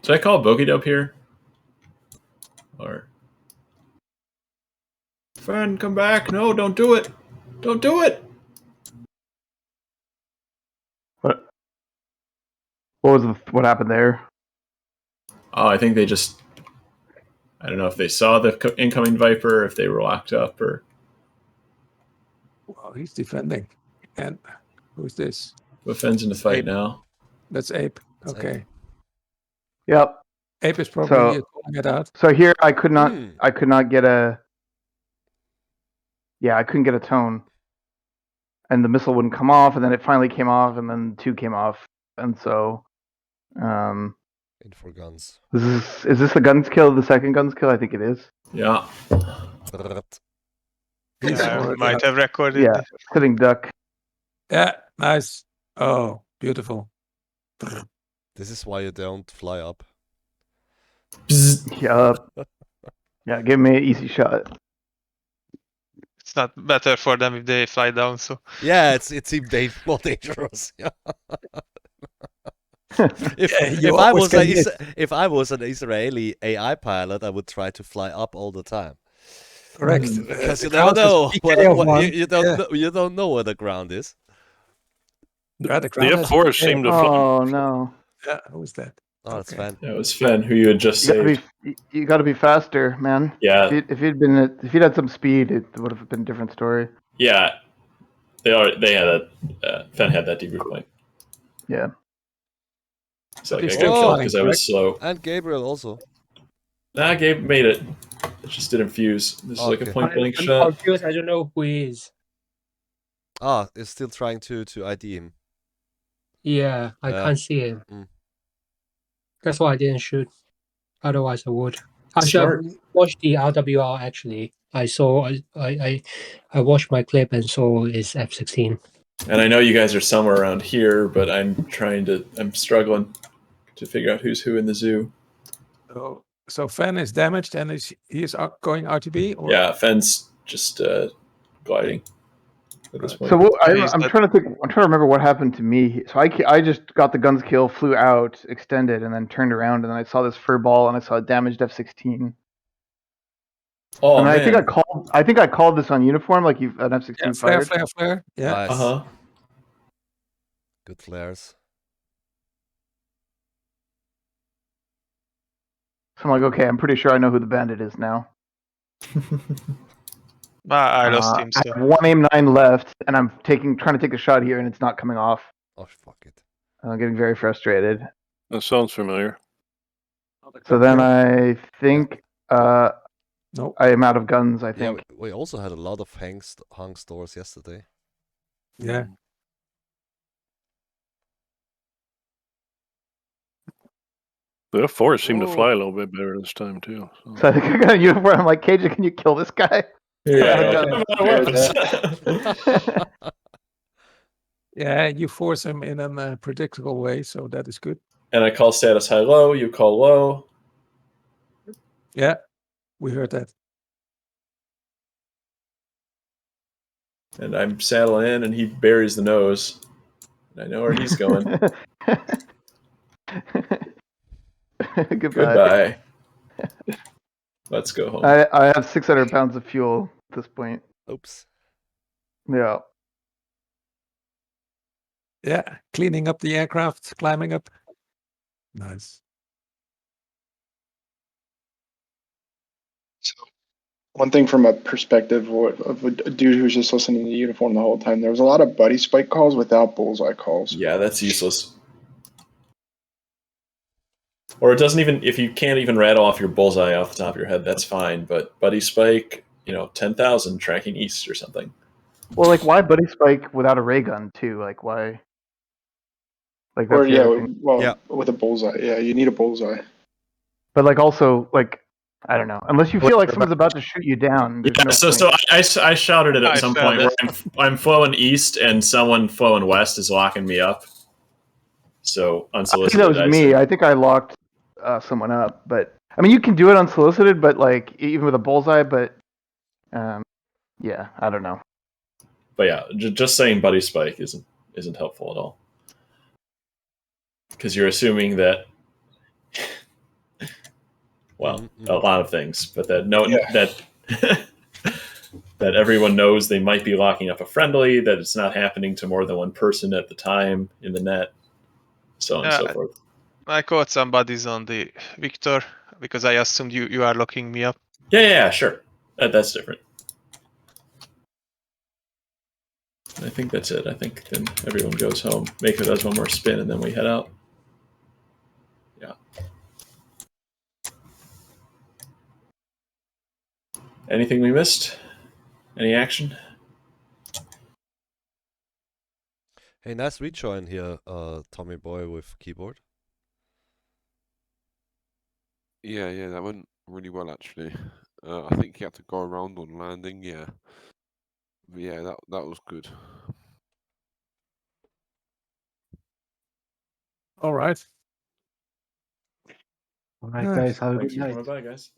Did I call a bogey dope here? Or friend, come back! No, don't do it! Don't do it!
What happened there?
Oh, I think they just. I don't know if they saw the incoming Viper, if they were locked up, or.
Well, he's defending. And who's this?
Who offends in the fight now?
That's Ape. Okay.
Ape.
Yep.
Ape is probably calling it out.
So here I could not get a. Yeah, I couldn't get a tone, and the missile wouldn't come off, and then it finally came off, and then 2 came off, and so.
In for guns.
Is this the guns kill? The second guns kill? I think it is.
Yeah.
Might have recorded.
Yeah, sitting duck.
Yeah, nice. Oh, beautiful.
This is why you don't fly up.
Yup. Yeah, give me an easy shot.
It's not better for them if they fly down. So
yeah, it's even more dangerous. If I was an Israeli AI pilot, I would try to fly up all the time.
Correct.
Because you never know. You don't know where the ground is.
Yeah, the ground
the F4 seemed to fly.
Oh no.
Yeah, who was that?
Oh, that's Fen.
That was Fen, who you had just saved.
You got to be faster, man.
Yeah.
If he'd had some speed, it would have been a different story.
Yeah. They had Fen had that debrief point.
Yeah.
So I got killed because I was slow.
And Gabriel also.
Nah, Gabe made it. It just didn't fuse. This is like a point blank shot.
I'm confused. I don't know who he is.
Is still trying to ID him.
Yeah, I can't see him. That's why I didn't shoot. Otherwise, I would. Actually, I watched the RWR. Actually, I saw. I watched my clip and saw it's F-16.
And I know you guys are somewhere around here, but I'm struggling to figure out who's who in the zoo.
So Fen is damaged and he is going RTB? Or?
Yeah, Fen's just gliding at this point.
So I'm trying to remember what happened to me. So I just got the guns kill, flew out, extended, and then turned around, and then I saw this fur ball, and I saw a damaged F-16.
Oh,
I mean,
man.
I think I called this on uniform, like you've an F-16 fired.
Flare. Yeah.
Nice.
Uh-huh.
Good flares.
So I'm like, okay, I'm pretty sure I know who the bandit is now.
I lost him,
I
so.
have one aim 9 left, and I'm trying to take a shot here, and it's not coming off.
Oh, fuck it.
I'm getting very frustrated.
That sounds familiar.
So then I think
Nope.
I am out of guns, I think.
Yeah, we also had a lot of hung stores yesterday.
Yeah.
The F4s seem to fly a little bit better this time, too.
So I think I got a uniform. I'm like, KJ, can you kill this guy?
Yeah.
Yeah, you force him in a predictable way, so that is good.
And I call status high low, you call low.
Yeah, we heard that.
And I'm saddling in, and he buries the nose. And I know where he's going.
Goodbye.
Let's go home.
I have 600 pounds of fuel at this point.
Oops.
Yeah.
Yeah, cleaning up the aircraft, climbing up. Nice.
So, one thing from a perspective of a dude who's just listening to the uniform the whole time, there was a lot of buddy spike calls without bullseye calls.
Yeah, that's useless. Or it doesn't even, if you can't even rattle off your bullseye off the top of your head, that's fine. But buddy spike, 10,000 tracking east or something.
Well, like, why buddy spike without a ray gun too? Like, why? Like, that's
Or
the other thing.
with a bullseye. Yeah, you need a bullseye.
But like, also, like, I don't know. Unless you feel like someone's about to shoot you down.
Yeah,
no
so I shouted it at some point where I'm flowing east and someone flowing west is locking me up. So
I
unsolicited.
think that was me. I think I locked someone up, but I mean, you can do it unsolicited, but like even with a bullseye. But yeah, I don't know.
But yeah, just saying buddy spike isn't helpful at all, because you're assuming that. Well, a lot of things, but that that everyone knows they might be locking up a friendly, that it's not happening to more than one person at the time in the net, so on and so forth.
I caught some buddies on the Victor because I assumed you are locking me up.
Yeah, sure. That's different. I think that's it. I think then everyone goes home. Mako does one more spin, and then we head out. Yeah. Anything we missed? Any action?
Hey, nice rejoin here, Tommy Boy with keyboard.
Yeah, that went really well actually. I think he had to go around on landing. Yeah, but yeah, that was good.
All right.
All right, guys. Have a good
Thanks for
night.
coming by, guys.